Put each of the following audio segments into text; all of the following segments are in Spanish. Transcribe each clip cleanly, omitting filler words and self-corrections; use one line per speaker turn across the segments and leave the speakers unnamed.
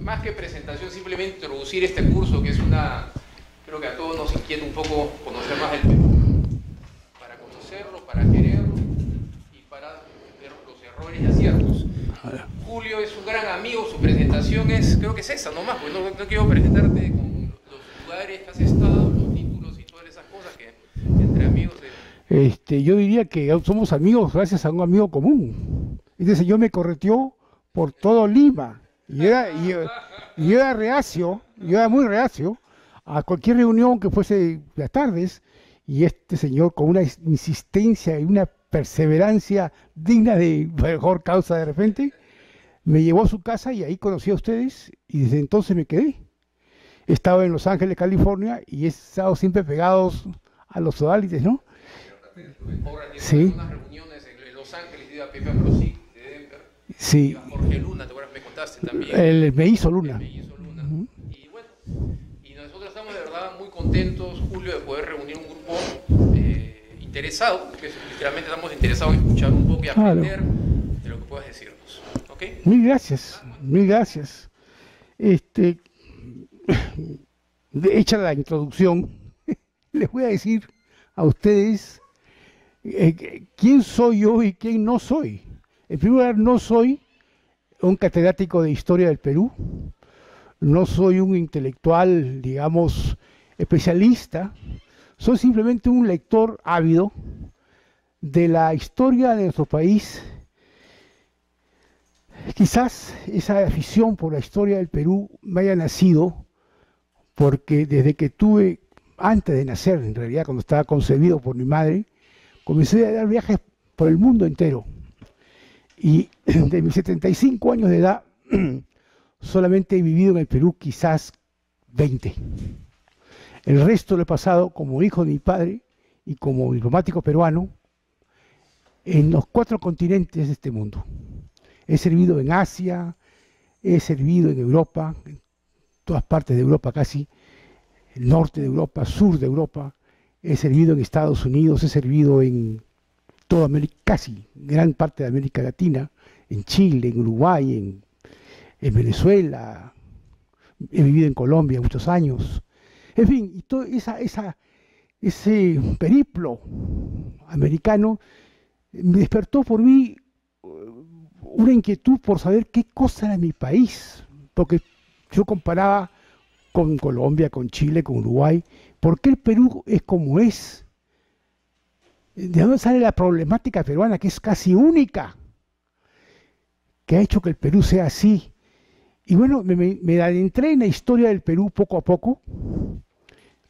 más que presentación, simplemente introducir este curso que es una... Creo que a todos nos inquieta un poco conocer más el Perú, para conocerlo, para quererlo y para ver los errores y aciertos. Julio es un gran amigo, su presentación es, creo que es esa nomás, pues no quiero presentarte con los lugares que has estado, los títulos y todas esas cosas que entre amigos...
Yo diría que somos amigos gracias a un amigo común. Este señor me correteó por todo Lima. Y yo era reacio, yo era muy reacio a cualquier reunión que fuese las tardes. Y este señor, con una insistencia y una perseverancia digna de mejor causa de repente, me llevó a su casa y ahí conocí a ustedes. Y desde entonces me quedé. He estado en Los Ángeles, California, y he estado siempre pegados a los odálites, ¿no? Sí.
Unas reuniones en Los Ángeles, iba Pepe Ambrosí de Denver,
sí.
Iba Jorge Luna, ¿te acuerdas? Me contaste también.
Me hizo Luna.
Y bueno, y nosotros estamos de verdad muy contentos, Julio, de poder reunir un grupo interesado, porque literalmente estamos interesados en escuchar un poco y aprender de lo que puedas decirnos. ¿Okay?
Mil gracias, mil gracias. Hecha la introducción, les voy a decir a ustedes quién soy yo y quién no soy. En primer lugar, no soy un catedrático de historia del Perú, no soy un intelectual, digamos, especialista, soy simplemente un lector ávido de la historia de nuestro país. Quizás esa afición por la historia del Perú me haya nacido porque desde que tuve, antes de nacer, en realidad, cuando estaba concebido por mi madre, comencé a dar viajes por el mundo entero. Y de mis 75 años de edad, solamente he vivido en el Perú quizás 20. El resto lo he pasado como hijo de mi padre y como diplomático peruano en los 4 continentes de este mundo. He servido en Asia, he servido en Europa, en todas partes de Europa casi, el norte de Europa, sur de Europa, he servido en Estados Unidos, he servido en toda América, casi gran parte de América Latina, en Chile, en Uruguay, en Venezuela, he vivido en Colombia muchos años. En fin, y todo ese periplo americano me despertó por mí una inquietud por saber qué cosa era mi país, porque yo comparaba con Colombia, con Chile, con Uruguay, ¿por qué el Perú es como es? ¿De dónde sale la problemática peruana, que es casi única, que ha hecho que el Perú sea así? Y bueno, me adentré en la historia del Perú poco a poco,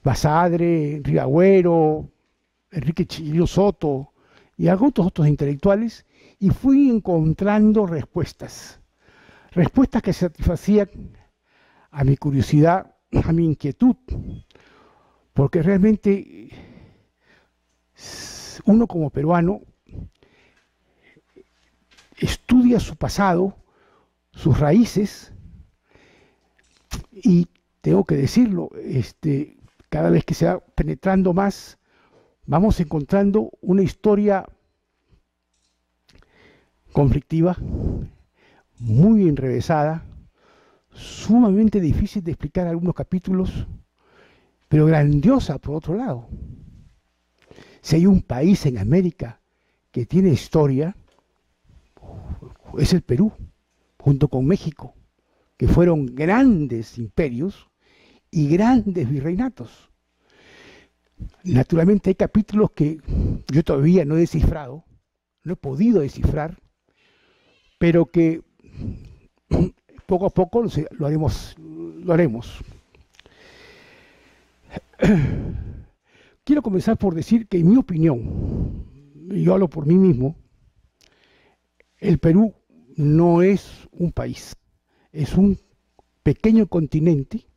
Basadre, Rivagüero, Enrique Chirino Soto y algunos otros intelectuales, y fui encontrando respuestas que satisfacían a mi curiosidad, a mi inquietud, porque realmente uno como peruano estudia su pasado, sus raíces, y tengo que decirlo, cada vez que se va penetrando más, vamos encontrando una historia conflictiva, muy enrevesada, sumamente difícil de explicar algunos capítulos, pero grandiosa por otro lado. Si hay un país en América que tiene historia, es el Perú, junto con México, que fueron grandes imperios y grandes virreinatos. Naturalmente hay capítulos que yo todavía no he descifrado, no he podido descifrar, pero que poco a poco lo haremos. Quiero comenzar por decir que en mi opinión, y yo hablo por mí mismo, el Perú no es un país, es un pequeño continente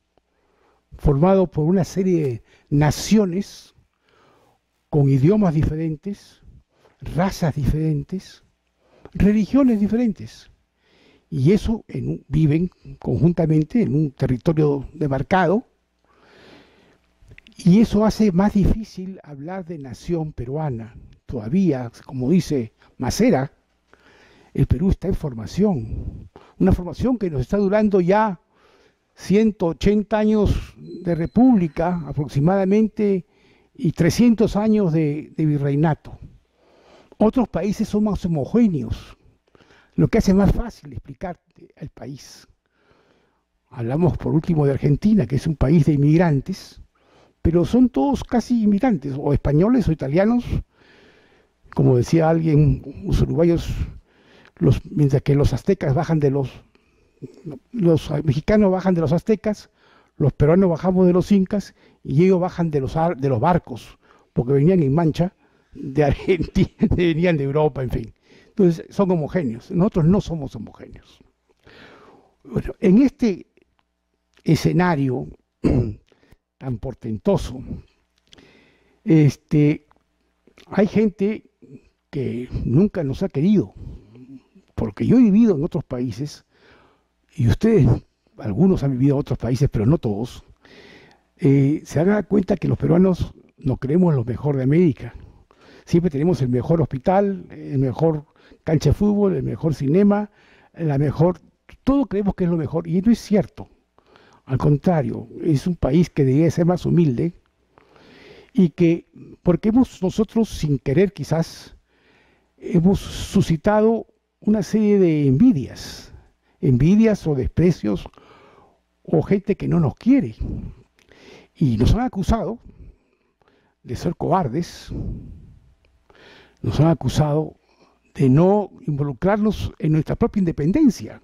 formado por una serie de naciones con idiomas diferentes, razas diferentes, religiones diferentes. Y eso viven conjuntamente en un territorio demarcado, y eso hace más difícil hablar de nación peruana. Todavía, como dice Macera, el Perú está en formación, una formación que nos está durando ya 180 años de república aproximadamente y 300 años de virreinato. Otros países son más homogéneos, lo que hace más fácil explicarte al país. Hablamos por último de Argentina, que es un país de inmigrantes, pero son todos casi inmigrantes, o españoles o italianos, como decía alguien, los uruguayos, mientras que los aztecas bajan de los mexicanos bajan de los aztecas, los peruanos bajamos de los incas y ellos bajan de los barcos, porque venían en mancha de Argentina, venían de Europa, en fin. Entonces son homogéneos, nosotros no somos homogéneos. Bueno, en este escenario tan portentoso, hay gente que nunca nos ha querido, porque yo he vivido en otros países, y ustedes, algunos han vivido en otros países, pero no todos, se dan cuenta que los peruanos nos creemos lo mejor de América. Siempre tenemos el mejor hospital, el mejor cancha de fútbol, el mejor cinema, todo creemos que es lo mejor, y no es cierto. Al contrario, es un país que debería ser más humilde, y que, porque nosotros, sin querer quizás, hemos suscitado una serie de envidias o desprecios, o gente que no nos quiere. Y nos han acusado de ser cobardes, nos han acusado de no involucrarnos en nuestra propia independencia.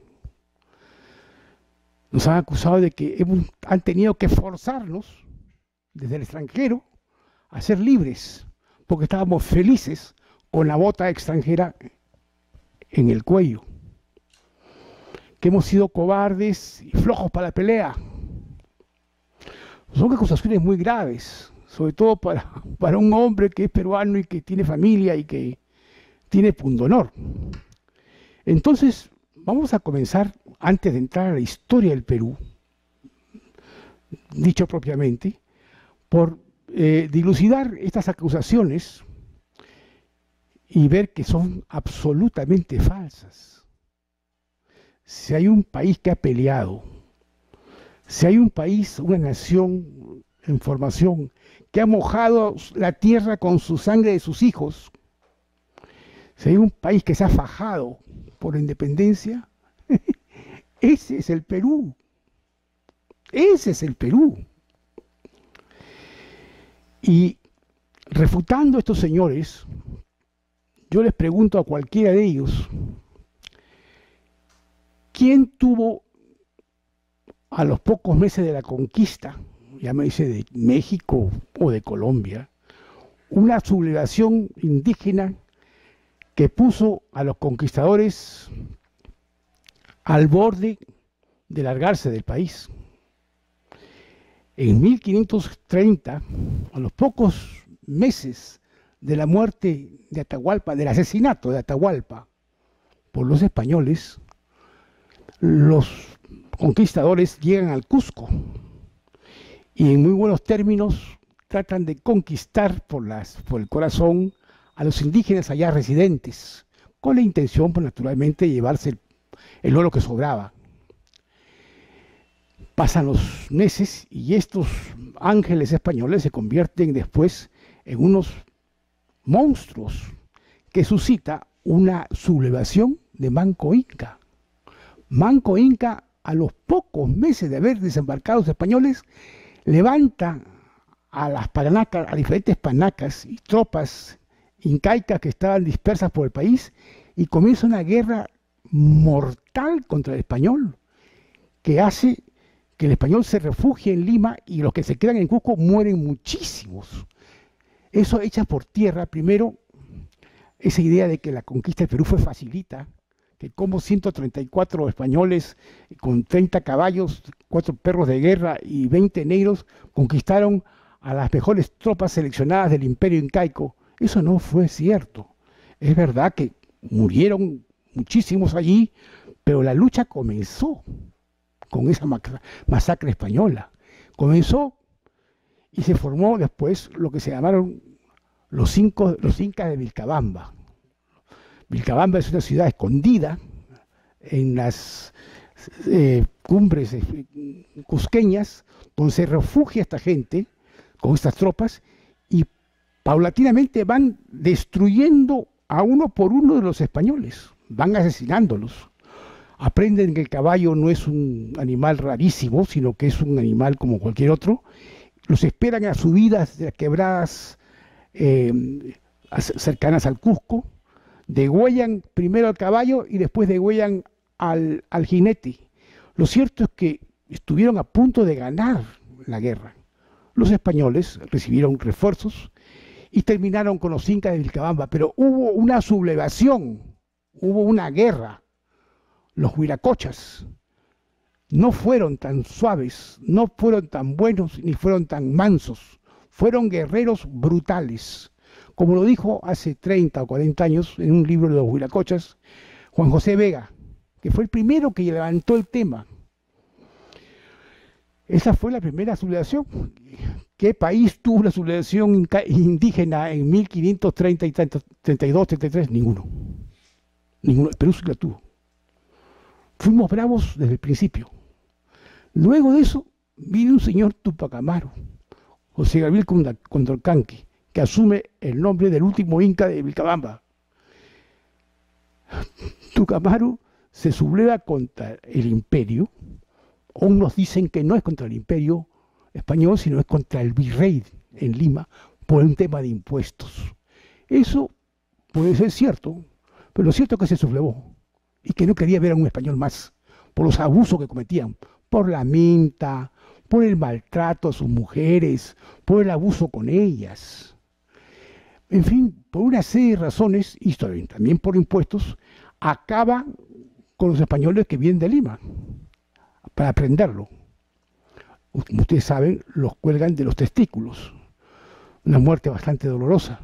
Nos han acusado de que han tenido que forzarnos desde el extranjero a ser libres, porque estábamos felices con la bota extranjera en el cuello. Que hemos sido cobardes y flojos para la pelea. Son acusaciones muy graves, sobre todo para un hombre que es peruano y que tiene familia y que tiene pundonor. Entonces, vamos a comenzar, antes de entrar a la historia del Perú, dicho propiamente, por dilucidar estas acusaciones y ver que son absolutamente falsas. Si hay un país que ha peleado, si hay un país, una nación en formación, que ha mojado la tierra con su sangre de sus hijos, si hay un país que se ha fajado por la independencia, ese es el Perú. Ese es el Perú. Y refutando a estos señores, yo les pregunto a cualquiera de ellos, ¿quién tuvo a los pocos meses de la conquista, llámese de México o de Colombia, una sublevación indígena que puso a los conquistadores al borde de largarse del país? En 1530, a los pocos meses de la muerte de Atahualpa, del asesinato de Atahualpa por los españoles, los conquistadores llegan al Cusco y en muy buenos términos tratan de conquistar por el corazón a los indígenas allá residentes, con la intención, pues, naturalmente, de llevarse el oro que sobraba. Pasan los meses y estos ángeles españoles se convierten después en unos monstruos que suscita una sublevación de Manco Inca. Manco Inca, a los pocos meses de haber desembarcado los españoles, levanta a las panacas, a diferentes panacas y tropas incaicas que estaban dispersas por el país, y comienza una guerra mortal contra el español, que hace que el español se refugie en Lima y los que se quedan en Cusco mueren muchísimos. Eso echa por tierra, primero, esa idea de que la conquista del Perú fue facilita, que como 134 españoles con 30 caballos, 4 perros de guerra y 20 negros conquistaron a las mejores tropas seleccionadas del imperio incaico. Eso no fue cierto. Es verdad que murieron muchísimos allí, pero la lucha comenzó con esa masacre española. Comenzó y se formó después lo que se llamaron los incas de Vilcabamba. Vilcabamba es una ciudad escondida en las cumbres cusqueñas, donde se refugia esta gente con estas tropas y paulatinamente van destruyendo a uno por uno de los españoles, van asesinándolos. Aprenden que el caballo no es un animal rarísimo, sino que es un animal como cualquier otro. Los esperan a subidas de las quebradas cercanas al Cusco, degüellan primero al caballo y después degüellan al jinete. Lo cierto es que estuvieron a punto de ganar la guerra. Los españoles recibieron refuerzos y terminaron con los incas de Vilcabamba, pero hubo una sublevación, hubo una guerra. Los huiracochas no fueron tan suaves, no fueron tan buenos ni fueron tan mansos, fueron guerreros brutales. Como lo dijo hace 30 o 40 años en un libro de los huiracochas, Juan José Vega, que fue el primero que levantó el tema. Esa fue la primera sublevación. ¿Qué país tuvo la sublevación indígena en 1530 y 32, 33? Ninguno. Ninguno. El Perú sí la tuvo. Fuimos bravos desde el principio. Luego de eso, viene un señor Tupac Amaru, José Gabriel Condorcanqui, que asume el nombre del último inca de Vilcabamba. Tupac Amaru se subleva contra el imperio. Unos dicen que no es contra el imperio español, sino es contra el virrey en Lima por un tema de impuestos. Eso puede ser cierto, pero lo cierto es que se sublevó y que no quería ver a un español más por los abusos que cometían, por la minta, por el maltrato a sus mujeres, por el abuso con ellas. En fin, por una serie de razones, y también por impuestos, acaba con los españoles que vienen de Lima para prenderlo. Como ustedes saben, los cuelgan de los testículos. Una muerte bastante dolorosa,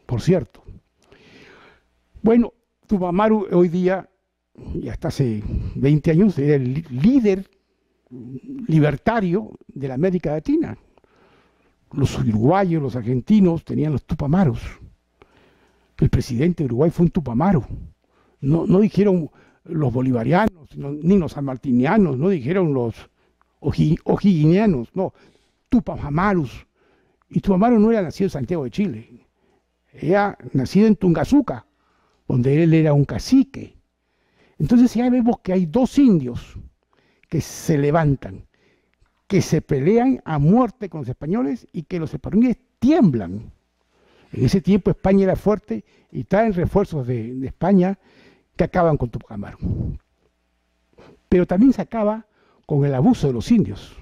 por cierto. Bueno, Tupac Amaru hoy día, y hasta hace 20 años, era el líder libertario de la América Latina. Los uruguayos, los argentinos tenían los Tupac Amarus. El presidente de Uruguay fue un Tupac Amaru. No dijeron los bolivarianos, ni los sanmartinianos, no dijeron los o'higginianos, no, Tupac Amarus. Y Tupac Amaru no era nacido en Santiago de Chile, era nacido en Tungazuca, donde él era un cacique. Entonces ya vemos que hay dos indios que se levantan, que se pelean a muerte con los españoles y que los españoles tiemblan. En ese tiempo España era fuerte y traen refuerzos de España que acaban con Tupac Amaru. Pero también se acaba con el abuso de los indios.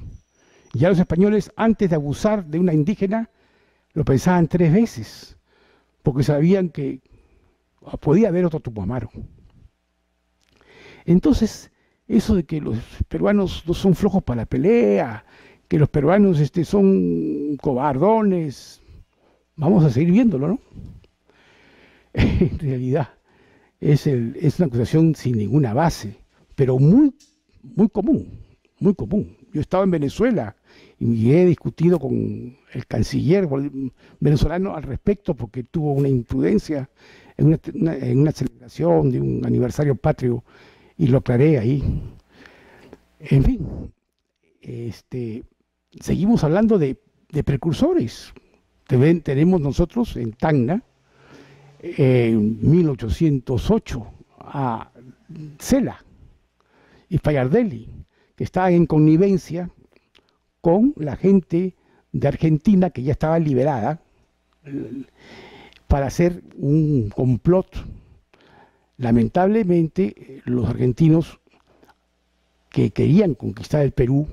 Ya los españoles, antes de abusar de una indígena, lo pensaban 3 veces, porque sabían que podía haber otro Tupac Amaru. Entonces, eso de que los peruanos no son flojos para la pelea, que los peruanos son cobardones, vamos a seguir viéndolo, ¿no? En realidad, es una acusación sin ninguna base, pero muy común, muy común. Yo estaba en Venezuela y he discutido con el canciller venezolano al respecto porque tuvo una imprudencia en una celebración de un aniversario patrio y lo aclaré ahí. En fin, seguimos hablando de precursores. Tenemos nosotros en Tacna, en 1808, a Cela y Fallardelli, que estaban en connivencia con la gente de Argentina que ya estaba liberada para hacer un complot. Lamentablemente, los argentinos que querían conquistar el Perú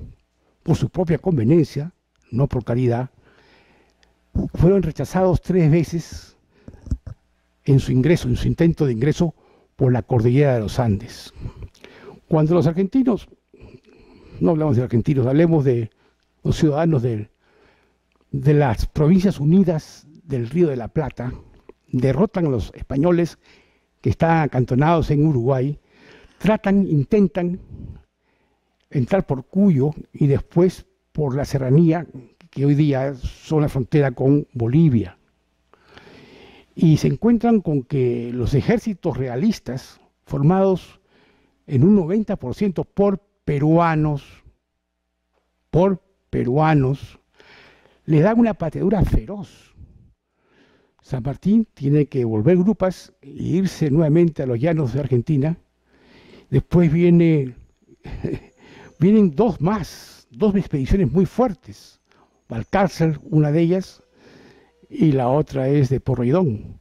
por su propia conveniencia, no por caridad, fueron rechazados 3 veces en su intento de ingreso por la cordillera de los Andes. Cuando los argentinos, no hablamos de argentinos, hablemos de los ciudadanos de las provincias unidas del Río de la Plata, derrotan a los españoles que están acantonados en Uruguay, intentan entrar por Cuyo y después por la serranía, que hoy día son la frontera con Bolivia. Y se encuentran con que los ejércitos realistas, formados en un 90% por peruanos, le dan una pateadura feroz. San Martín tiene que volver grupas e irse nuevamente a los llanos de Argentina. Después vienen dos expediciones muy fuertes. Balcárcel, una de ellas, y la otra es de Porredón.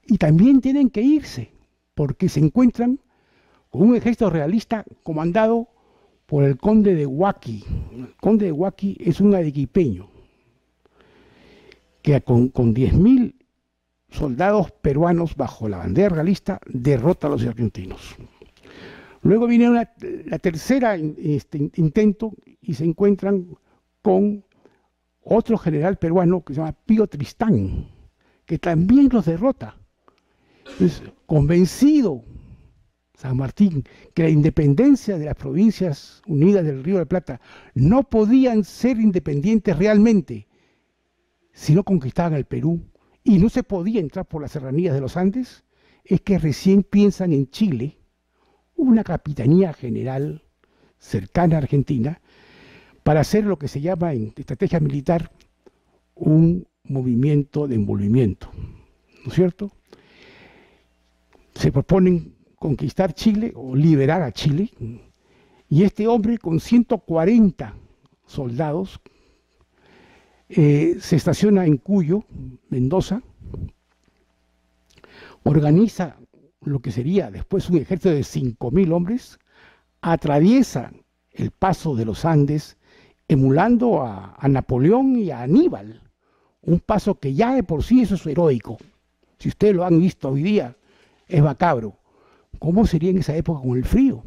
Y también tienen que irse, porque se encuentran con un ejército realista comandado por el conde de Huaki. El conde de Huaki es un arequipeño que con 10.000 soldados peruanos bajo la bandera realista derrota a los argentinos. Luego viene la tercera intento y se encuentran con otro general peruano que se llama Pío Tristán, que también los derrota. Entonces, convencido San Martín que la independencia de las provincias unidas del Río de la Plata no podían ser independientes realmente si no conquistaban el Perú y no se podía entrar por las serranías de los Andes, es que recién piensan en Chile, una capitanía general cercana a Argentina, para hacer lo que se llama en estrategia militar un movimiento de envolvimiento, ¿no es cierto? Se proponen conquistar Chile o liberar a Chile, y este hombre con 140 soldados se estaciona en Cuyo, Mendoza, organiza lo que sería después un ejército de 5.000 hombres, atraviesa el paso de los Andes, emulando a Napoleón y a Aníbal, un paso que ya de por sí eso es heroico. Si ustedes lo han visto hoy día, es macabro. ¿Cómo sería en esa época con el frío?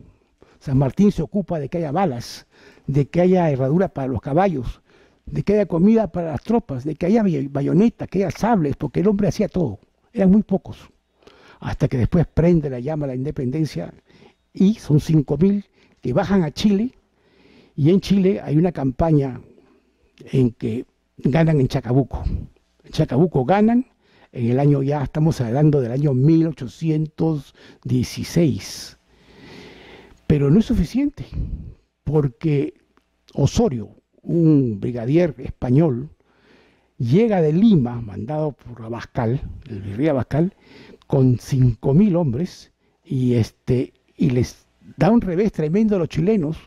San Martín se ocupa de que haya balas, de que haya herradura para los caballos, de que haya comida para las tropas, de que haya bayonetas, que haya sables, porque el hombre hacía todo. Eran muy pocos. Hasta que después prende la llama a la independencia y son 5.000 que bajan a Chile, y en Chile hay una campaña en que ganan en Chacabuco. En Chacabuco ganan, en el año, ya estamos hablando del año 1816. Pero no es suficiente, porque Osorio, un brigadier español, llega de Lima, mandado por Abascal, el virrey Abascal, con 5.000 hombres, y les da un revés tremendo a los chilenos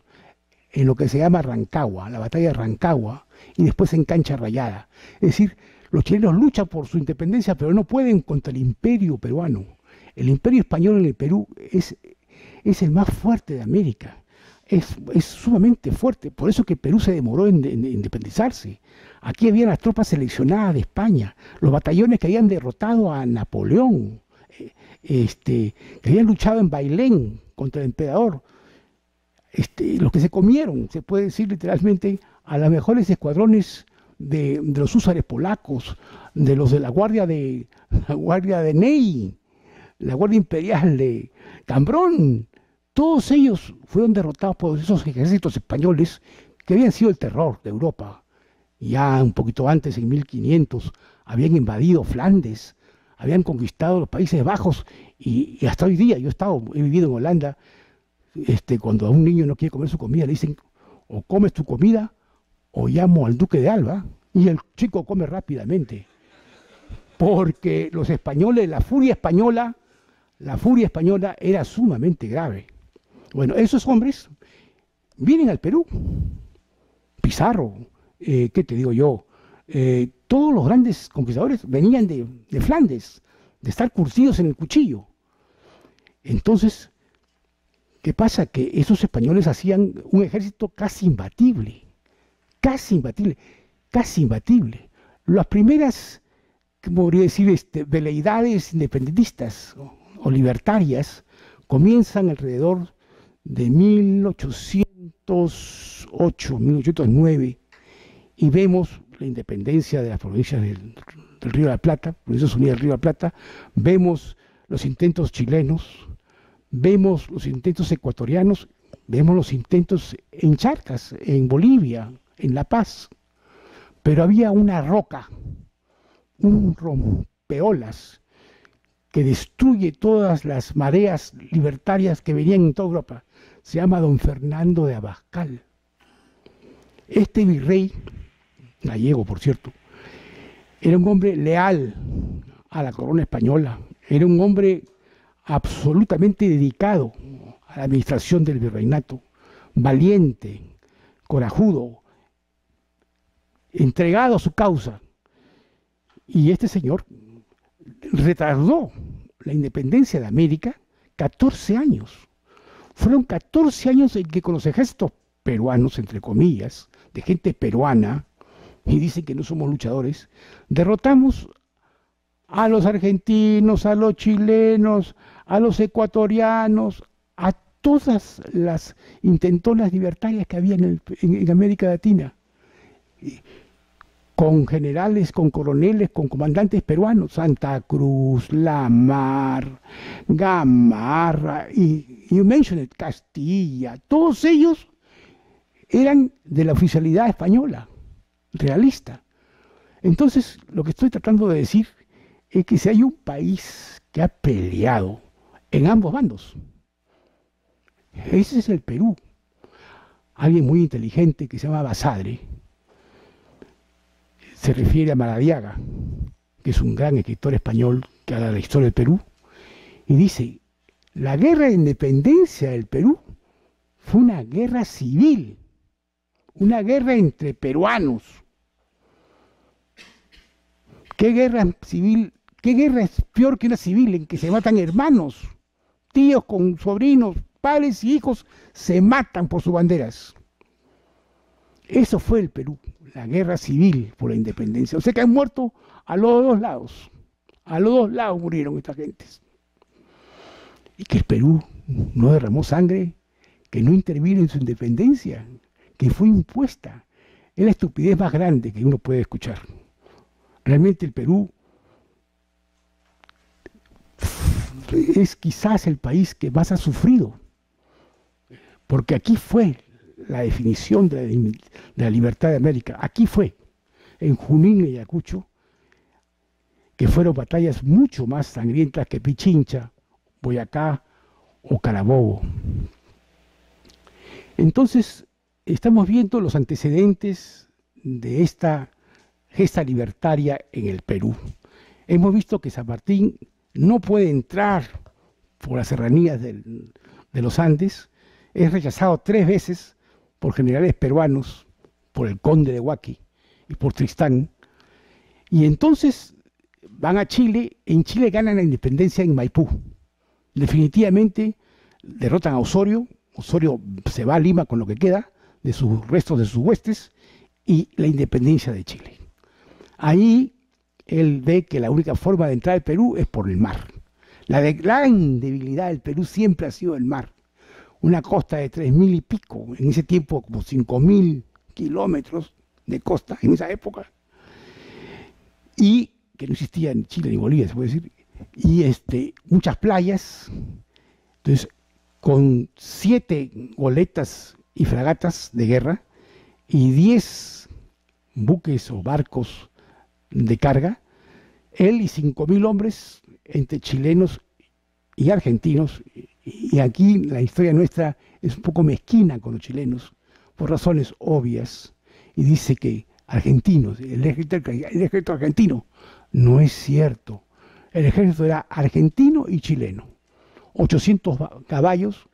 en lo que se llama Rancagua, la batalla de Rancagua, y después en Cancha Rayada. Es decir, los chilenos luchan por su independencia, pero no pueden contra el imperio peruano. El imperio español en el Perú es el más fuerte de América. Es sumamente fuerte, por eso que Perú se demoró en independizarse. Aquí había las tropas seleccionadas de España, los batallones que habían derrotado a Napoleón, que habían luchado en Bailén contra el emperador, los que se comieron, se puede decir literalmente, a los mejores escuadrones de los húsares polacos, de los de la guardia de Ney, la guardia imperial de Cambrón. Todos ellos fueron derrotados por esos ejércitos españoles que habían sido el terror de Europa. Ya un poquito antes, en 1500, habían invadido Flandes, habían conquistado los Países Bajos, y hasta hoy día, he vivido en Holanda, cuando a un niño no quiere comer su comida, le dicen, o comes tu comida, o llamo al duque de Alba, y el chico come rápidamente. Porque los españoles, la furia española era sumamente grave. Bueno, esos hombres vienen al Perú. Pizarro, ¿qué te digo yo? Todos los grandes conquistadores venían de Flandes, de estar curtidos en el cuchillo. Entonces, ¿qué pasa? Que esos españoles hacían un ejército casi imbatible. Casi imbatible, casi imbatible. Las primeras, ¿cómo podría decir? Veleidades independentistas o libertarias comienzan alrededor de 1808, 1809, y vemos la independencia de las provincias del Río de la Plata, Provincias Unidas del Río de la Plata, vemos los intentos chilenos, vemos los intentos ecuatorianos, vemos los intentos en Charcas, en Bolivia, en La Paz, pero había una roca, un rompeolas que destruye todas las mareas libertarias que venían en toda Europa. se llama don Fernando de Abascal. Este virrey, gallego por cierto, era un hombre leal a la corona española, era un hombre absolutamente dedicado a la administración del virreinato, valiente, corajudo, entregado a su causa. Y este señor retardó la independencia de América 14 años. Fueron 14 años en que con los ejércitos peruanos, entre comillas, de gente peruana, y dicen que no somos luchadores, derrotamos a los argentinos, a los chilenos, a los ecuatorianos, a todas las intentonas libertarias que había en América Latina, con generales, con coroneles, con comandantes peruanos, Santa Cruz, Lamar, Gamarra, y you mentioned it, Castilla, todos ellos eran de la oficialidad española, realista. Entonces, lo que estoy tratando de decir es que si hay un país que ha peleado en ambos bandos, ese es el Perú. Alguien muy inteligente que se llama Basadre se refiere a Maradiaga, que es un gran escritor español que habla de la historia del Perú, y dice, la guerra de independencia del Perú fue una guerra civil, una guerra entre peruanos. ¿Qué guerra civil? ¿Qué guerra es peor que una civil en que se matan hermanos, tíos con sobrinos, padres y hijos se matan por sus banderas? Eso fue el Perú, la guerra civil por la independencia. O sea que han muerto a los dos lados. A los dos lados murieron estas gentes. Y que el Perú no derramó sangre, que no intervino en su independencia, que fue impuesta. Es la estupidez más grande que uno puede escuchar. Realmente el Perú es quizás el país que más ha sufrido, porque aquí fue la definición de la libertad de América. Aquí fue, en Junín y Ayacucho, que fueron batallas mucho más sangrientas que Pichincha, Boyacá o Carabobo. Entonces, estamos viendo los antecedentes de esta gesta libertaria en el Perú. Hemos visto que San Martín no puede entrar por las serranías de los Andes, es rechazado 3 veces por generales peruanos, por el conde de Huaqui y por Tristán, y entonces van a Chile, en Chile ganan la independencia en Maipú. Definitivamente derrotan a Osorio, Osorio se va a Lima con lo que queda de sus restos de sus huestes, y la independencia de Chile. Ahí él ve que la única forma de entrar al Perú es por el mar. La gran debilidad del Perú siempre ha sido el mar. Una costa de 3.000 y pico, en ese tiempo como 5.000 kilómetros de costa, en esa época, y que no existía en Chile ni Bolivia, se puede decir, y muchas playas. Entonces, con 7 goletas y fragatas de guerra y 10 buques o barcos de carga, él y 5.000 hombres entre chilenos y argentinos, y aquí la historia nuestra es un poco mezquina con los chilenos, por razones obvias, y dice que argentinos, el ejército argentino, no es cierto, el ejército era argentino y chileno, 800 caballos,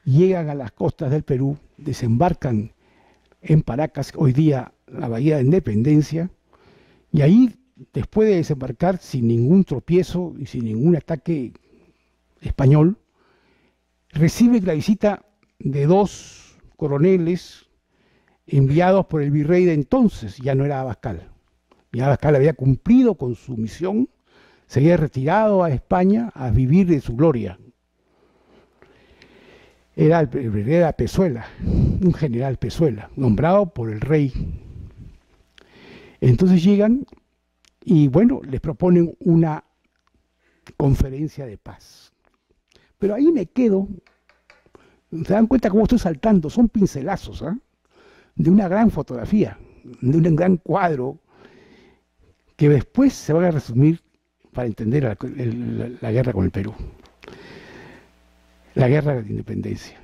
llegan a las costas del Perú, desembarcan en Paracas, hoy día la Bahía de Independencia, y ahí, después de desembarcar sin ningún tropiezo y sin ningún ataque español, recibe la visita de 2 coroneles enviados por el virrey de entonces, ya no era Abascal. Ya Abascal había cumplido con su misión, se había retirado a España a vivir de su gloria. Era el virrey Pezuela, un general Pezuela, nombrado por el rey. Entonces llegan y bueno, les proponen una conferencia de paz. Pero ahí me quedo, se dan cuenta cómo estoy saltando, son pincelazos, ¿eh? De una gran fotografía, de un gran cuadro, que después se van a resumir para entender la guerra con el Perú, la guerra de independencia.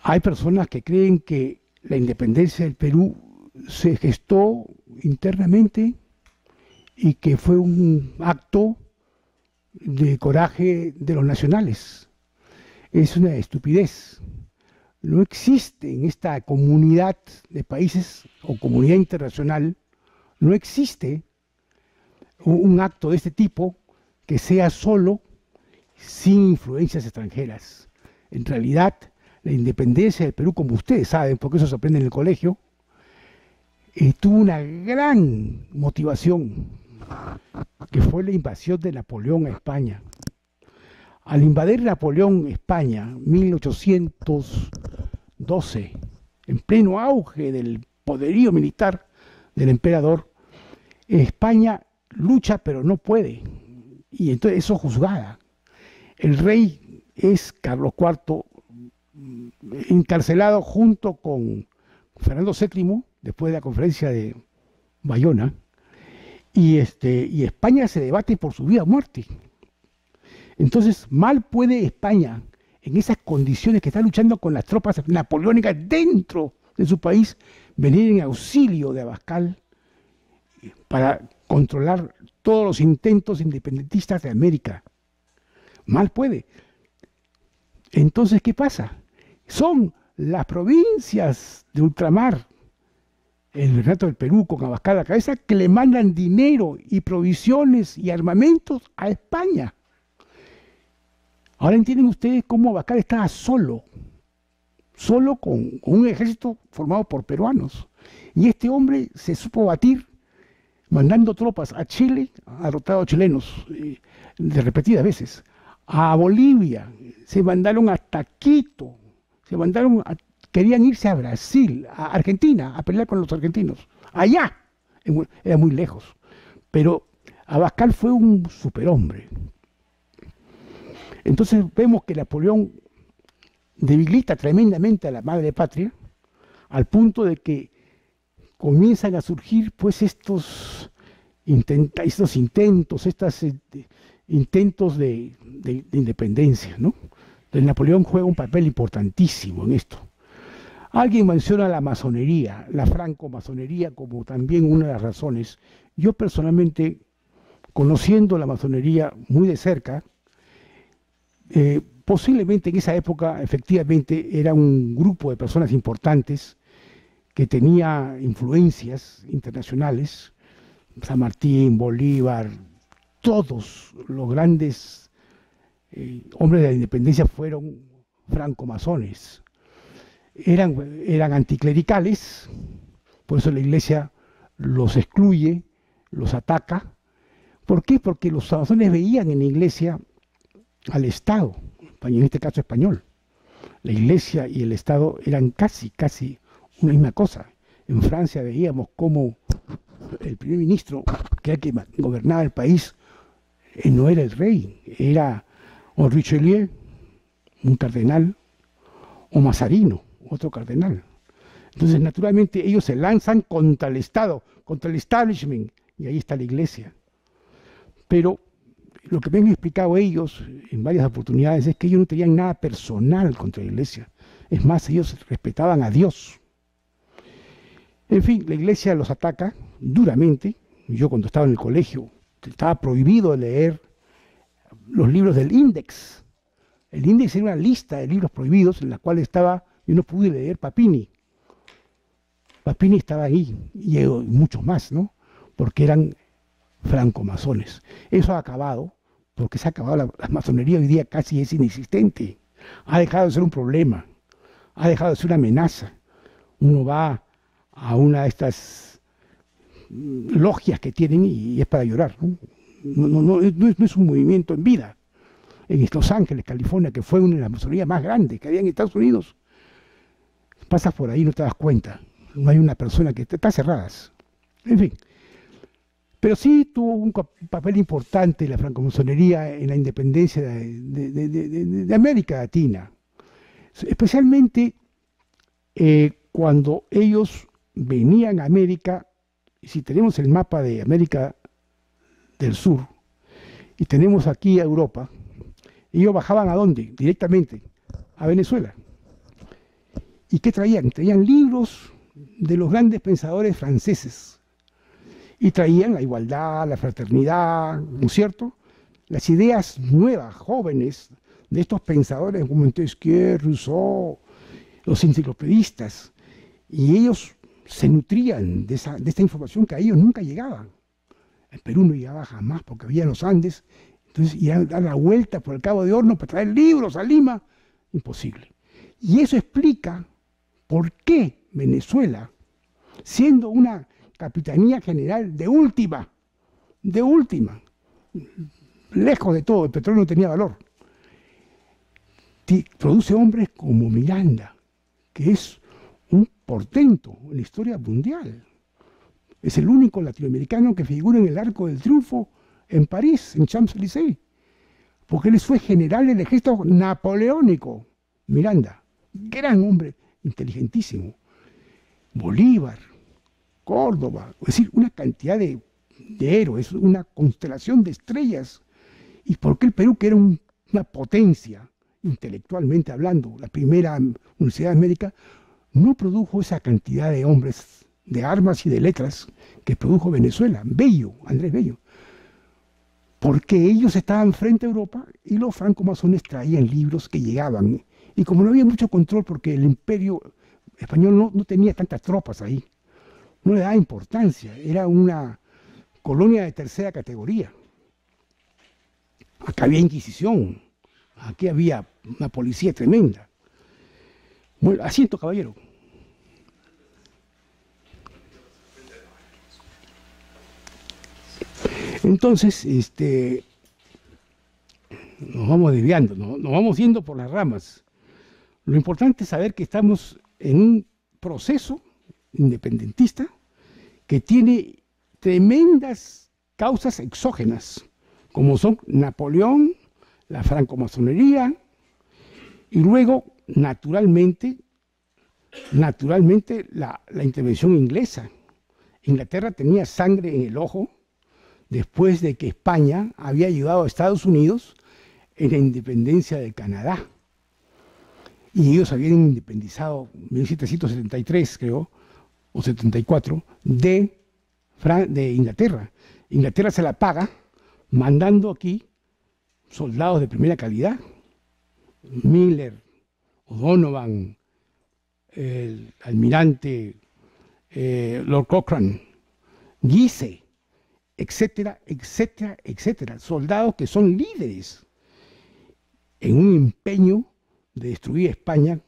Hay personas que creen que la independencia del Perú se gestó internamente y que fue un acto de coraje de los nacionales. Es una estupidez. No existe en esta comunidad de países o comunidad internacional, no existe un acto de este tipo que sea solo sin influencias extranjeras. En realidad, la independencia del Perú, como ustedes saben, porque eso se aprende en el colegio, tuvo una gran motivación, que fue la invasión de Napoleón a España. Al invadir Napoleón España, 1812, en pleno auge del poderío militar del emperador, España lucha pero no puede, y entonces eso juzgada. El rey es Carlos IV, encarcelado junto con Fernando VII, después de la conferencia de Bayona, y España se debate por su vida o muerte. Entonces, mal puede España, en esas condiciones que está luchando con las tropas napoleónicas dentro de su país, venir en auxilio de Abascal para controlar todos los intentos independentistas de América. Mal puede. Entonces, ¿qué pasa? Son las provincias de ultramar, el Virreinato del Perú con Abascal a la cabeza, que le mandan dinero y provisiones y armamentos a España. Ahora entienden ustedes cómo Abascal estaba solo con un ejército formado por peruanos. Y este hombre se supo batir mandando tropas a Chile, ha derrotado chilenos de repetidas veces, a Bolivia, se mandaron hasta Quito, querían irse a Brasil, a Argentina, a pelear con los argentinos. Allá, era muy lejos. Pero Abascal fue un superhombre. Entonces vemos que Napoleón debilita tremendamente a la madre patria, al punto de que comienzan a surgir pues estos intentos de independencia, ¿no? Entonces Napoleón juega un papel importantísimo en esto. Alguien menciona la masonería, la francomasonería, como también una de las razones. Yo personalmente, conociendo la masonería muy de cerca, posiblemente en esa época efectivamente era un grupo de personas importantes que tenía influencias internacionales. San Martín, Bolívar, todos los grandes hombres de la independencia fueron francomasones. Eran anticlericales, por eso la Iglesia los excluye, los ataca. ¿Por qué? Porque los masones veían en la Iglesia al Estado, en este caso español. La Iglesia y el Estado eran casi una misma cosa. En Francia veíamos cómo el primer ministro, que era el que gobernaba el país, no era el rey, era o Richelieu, un cardenal, o Mazarino, otro cardenal. Entonces, naturalmente, ellos se lanzan contra el Estado, contra el establishment, y ahí está la Iglesia. Pero lo que me han explicado ellos en varias oportunidades es que ellos no tenían nada personal contra la Iglesia. Es más, ellos respetaban a Dios. En fin, la Iglesia los ataca duramente. Yo cuando estaba en el colegio estaba prohibido leer los libros del Índex. El Índex era una lista de libros prohibidos en la cual yo no pude leer Papini. Papini estaba ahí y muchos más, ¿no? Porque eran francomasones. Eso ha acabado, porque se ha acabado la masonería hoy día casi es inexistente. Ha dejado de ser un problema, ha dejado de ser una amenaza. Uno va a una de estas logias que tienen y es para llorar, ¿no? No es un movimiento en vida. En Los Ángeles, California, que fue una de las masonerías más grandes que había en Estados Unidos, pasas por ahí y no te das cuenta. No hay una persona que está cerradas. En fin. Pero sí tuvo un papel importante la francomasonería en la independencia de América Latina. Especialmente cuando ellos venían a América, y si tenemos el mapa de América del Sur, y tenemos aquí a Europa Ellos bajaban ¿a dónde? Directamente a Venezuela. ¿Y qué traían? Traían libros de los grandes pensadores franceses. Y traían la igualdad, la fraternidad, ¿no es cierto? Las ideas nuevas, jóvenes, de estos pensadores como Montesquieu, Rousseau, los enciclopedistas. Y ellos se nutrían de esta información que a ellos nunca llegaba. El Perú no llegaba jamás porque había los Andes. Entonces, ir a dar la vuelta por el Cabo de Hornos para traer libros a Lima, imposible. Y eso explica por qué Venezuela, siendo una capitanía general de última, lejos de todo, el petróleo no tenía valor, produce hombres como Miranda, que es un portento en la historia mundial. Es el único latinoamericano que figura en el Arco del Triunfo en París, en Champs-Élysées, porque él fue general del ejército napoleónico. Miranda, gran hombre, inteligentísimo. Bolívar, Córdoba, es decir, una cantidad de héroes, una constelación de estrellas. ¿Y por qué el Perú, que era una potencia, intelectualmente hablando, la primera Universidad de América, no produjo esa cantidad de hombres, de armas y de letras que produjo Venezuela? Bello, Andrés Bello. Porque ellos estaban frente a Europa y los francomasones traían libros que llegaban. Y como no había mucho control, porque el imperio español no tenía tantas tropas ahí, no le daba importancia, era una colonia de tercera categoría. Acá había Inquisición, aquí había una policía tremenda. Bueno, asiento, caballero. Entonces, nos vamos desviando, nos vamos yendo por las ramas. Lo importante es saber que estamos en un proceso independentista que tiene tremendas causas exógenas, como son Napoleón, la francomasonería, y luego, naturalmente, la intervención inglesa. Inglaterra tenía sangre en el ojo después de que España había ayudado a Estados Unidos en la independencia de Canadá. Y ellos habían independizado en 1773, creo, o 74, de Inglaterra. Inglaterra se la paga mandando aquí soldados de primera calidad. Miller, O'Donovan, el almirante Lord Cochrane, Guise, etcétera, etcétera, etcétera. Soldados que son líderes en un empeño de destruir España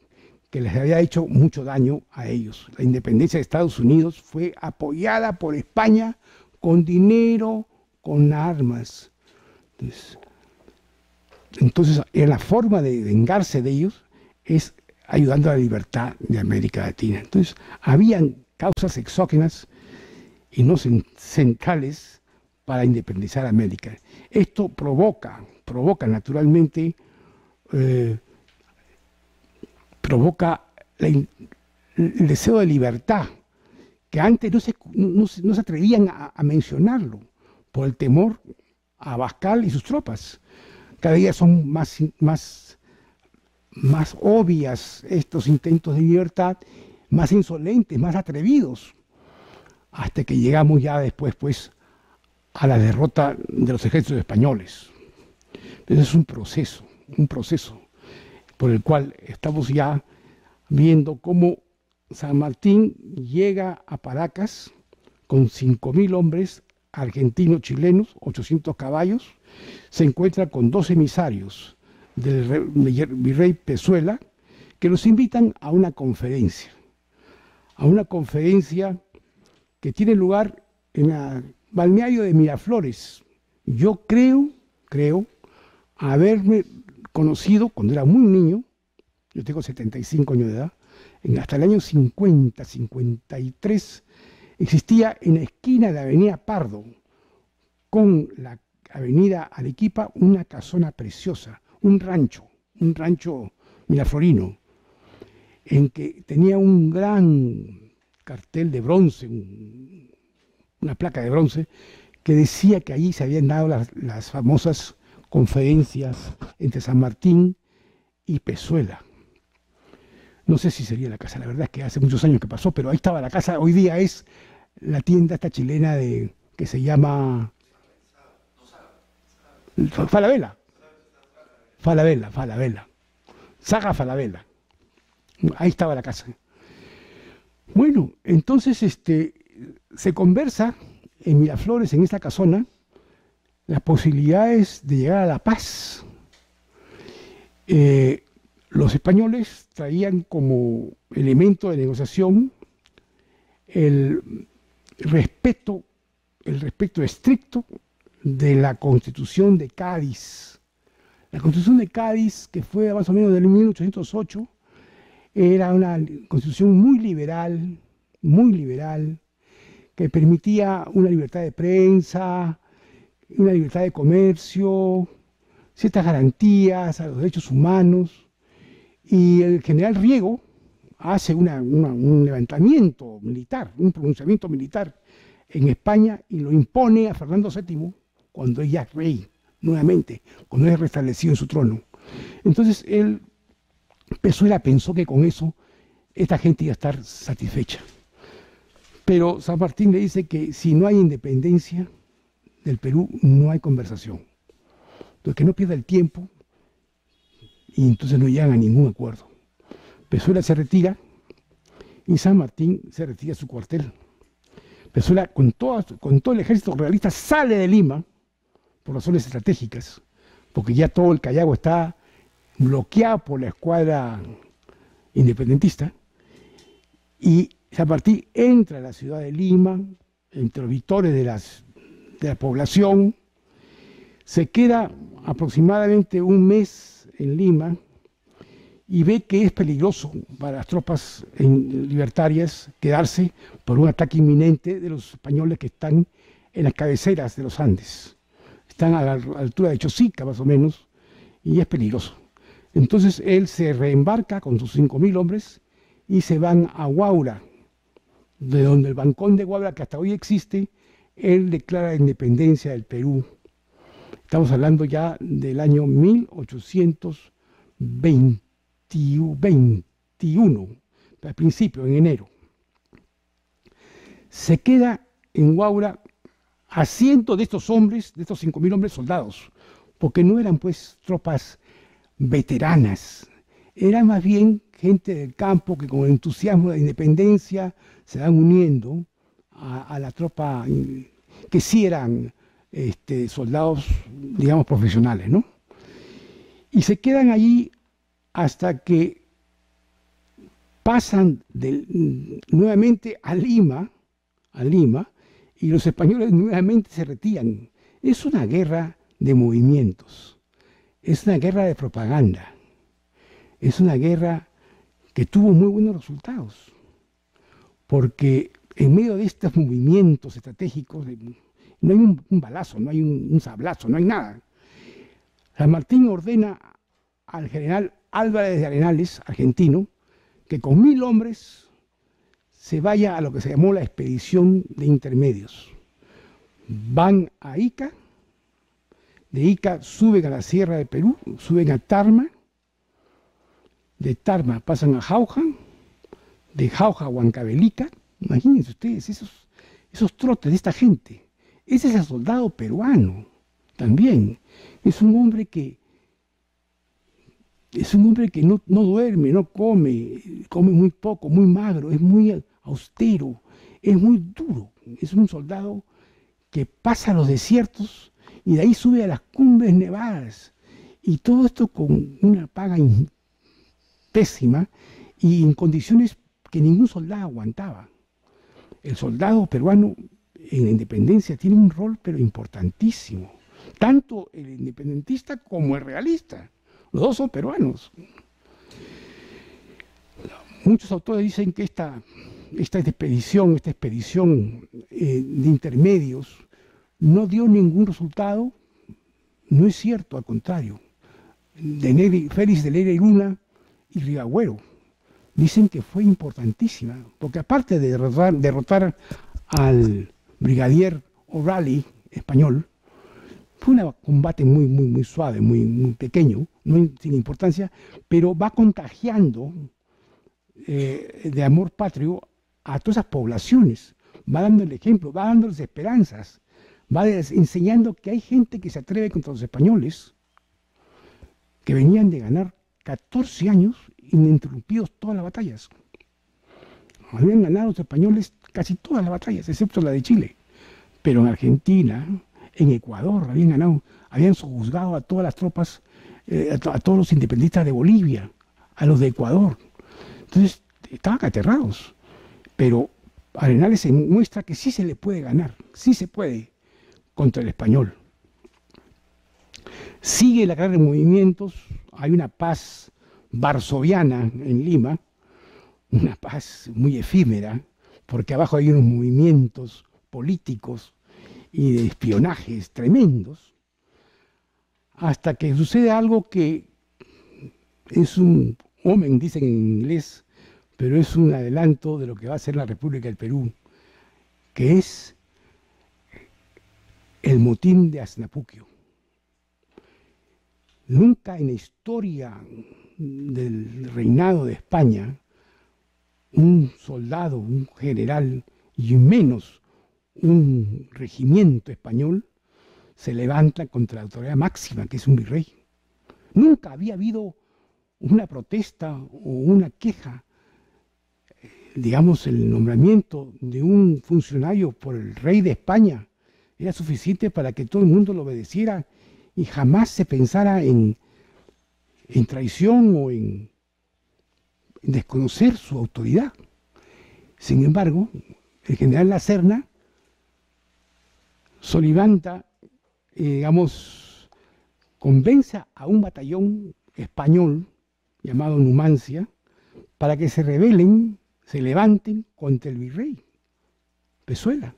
que les había hecho mucho daño a ellos. La independencia de Estados Unidos fue apoyada por España con dinero, con armas. Entonces la forma de vengarse de ellos es ayudando a la libertad de América Latina. Entonces, habían causas exógenas y no centrales para independizar a América. Esto provoca naturalmente, provoca el deseo de libertad, que antes no se atrevían a mencionarlo, por el temor a Abascal y sus tropas. Cada día son más obvias estos intentos de libertad, más insolentes, más atrevidos, hasta que llegamos ya después, pues, a la derrota de los ejércitos españoles. Entonces es un proceso por el cual estamos ya viendo cómo San Martín llega a Paracas con 5.000 hombres argentinos, chilenos, 800 caballos, se encuentra con 2 emisarios del virrey Pezuela, que los invitan a una conferencia que tiene lugar en el balneario de Miraflores. Yo creo haberme conocido cuando era muy niño, yo tengo 75 años de edad, hasta el año 50, 53, existía en la esquina de Avenida Pardo con la Avenida Arequipa una casona preciosa, un rancho miraflorino, en que tenía un gran cartel de bronce, una placa de bronce, que decía que allí se habían dado las famosas conferencias entre San Martín y Pezuela. No sé si sería la casa, la verdad es que hace muchos años que pasó, pero ahí estaba la casa. Hoy día es la tienda esta chilena que se llama Falabella. Falabella. Saga Falabella. Ahí estaba la casa. Bueno, entonces se conversa en Miraflores, en esta casona, las posibilidades de llegar a la paz. Los españoles traían como elemento de negociación el respeto estricto de la Constitución de Cádiz. La Constitución de Cádiz, que fue más o menos del 1808, era una constitución muy liberal, que permitía una libertad de prensa, una libertad de comercio, ciertas garantías a los derechos humanos. Y el general Riego hace un levantamiento militar, un pronunciamiento militar en España y lo impone a Fernando VII cuando ella es rey, nuevamente, cuando es restablecido en su trono. Entonces Pezuela pensó que con eso esta gente iba a estar satisfecha. Pero San Martín le dice que si no hay independencia del Perú, no hay conversación. Entonces que no pierda el tiempo y entonces no llegan a ningún acuerdo. Pezuela se retira y San Martín se retira a su cuartel. Pezuela con todo el ejército realista sale de Lima por razones estratégicas, porque ya todo el Callao está bloqueado por la escuadra independentista, y San Martín entra a la ciudad de Lima, entre los victores de la población, se queda aproximadamente un mes en Lima y ve que es peligroso para las tropas libertarias quedarse por un ataque inminente de los españoles que están en las cabeceras de los Andes. Están a la altura de Chosica, más o menos, y es peligroso. Entonces él se reembarca con sus 5.000 hombres y se van a Huaura, de donde el Bancón de Huaura, que hasta hoy existe, él declara la independencia del Perú. Estamos hablando ya del año 1821, al principio, en enero. Se queda en Huaura a cientos de estos hombres, de estos 5.000 hombres soldados, porque no eran pues tropas veteranas, eran más bien gente del campo que con el entusiasmo de la independencia se van uniendo a la tropa, que sí eran soldados, digamos, profesionales, ¿no? Y se quedan allí hasta que pasan nuevamente a Lima, y los españoles nuevamente se retiran. Es una guerra de movimientos, es una guerra de propaganda, es una guerra que tuvo muy buenos resultados, porque en medio de estos movimientos estratégicos no hay un balazo, no hay un sablazo, no hay nada. San Martín ordena al general Álvarez de Arenales, argentino, que con 1.000 hombres se vaya a lo que se llamó la expedición de intermedios. Van a Ica, de Ica suben a la Sierra de Perú, suben a Tarma, de Tarma pasan a Jauja, de Jauja a Huancavelica. Imagínense ustedes esos trotes de esta gente. Ese es el soldado peruano también. Es un hombre que no duerme, no come muy poco, muy magro, es muy austero, es muy duro. Es un soldado que pasa los desiertos y de ahí sube a las cumbres nevadas. Y todo esto con una paga pésima y en condiciones que ningún soldado aguantaba. El soldado peruano en la independencia tiene un rol pero importantísimo. Tanto el independentista como el realista. Los dos son peruanos. Muchos autores dicen que esta expedición de intermedios no dio ningún resultado. No es cierto, al contrario. Félix de Neira y Luna y Ribagüero dicen que fue importantísima, porque aparte de derrotar al brigadier O'Reilly español, Fue un combate muy suave, muy pequeño, sin importancia, pero va contagiando de amor patrio a todas esas poblaciones, va dando el ejemplo, va dándoles esperanzas, va enseñando que hay gente que se atreve contra los españoles, que venían de ganar 14 años ininterrumpidos todas las batallas. Habían ganado los españoles casi todas las batallas, excepto la de Chile. Pero en Argentina, en Ecuador, habían sojuzgado a todas las tropas, a todos los independentistas de Bolivia, a los de Ecuador. Entonces, estaban aterrados. Pero Arenales se muestra que sí se le puede ganar, sí se puede contra el español. Sigue la guerra de movimientos, hay una paz varsoviana en Lima, una paz muy efímera, porque abajo hay unos movimientos políticos y de espionajes tremendos, hasta que sucede algo que es un omen, dicen en inglés, pero es un adelanto de lo que va a ser la República del Perú, que es el motín de Asnapuquio. Nunca en la historia del reinado de España un soldado, un general y menos un regimiento español se levanta contra la autoridad máxima, que es un virrey. Nunca había habido una protesta o una queja, digamos, el nombramiento de un funcionario por el rey de España era suficiente para que todo el mundo lo obedeciera y jamás se pensara en traición o en desconocer su autoridad. Sin embargo, el general La Serna solivanta, digamos, convence a un batallón español llamado Numancia para que se rebelen, se levanten contra el virrey Pezuela.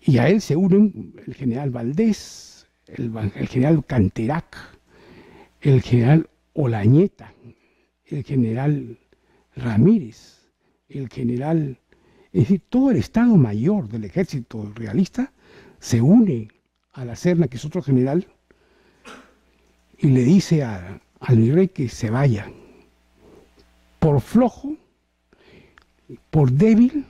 Y a él se unen el general Valdés, el general Canterac, el general Olañeta, el general Ramírez, el general, es decir, todo el Estado Mayor del ejército realista se une a La Serna, que es otro general, y le dice al virrey que se vaya, por flojo, por débil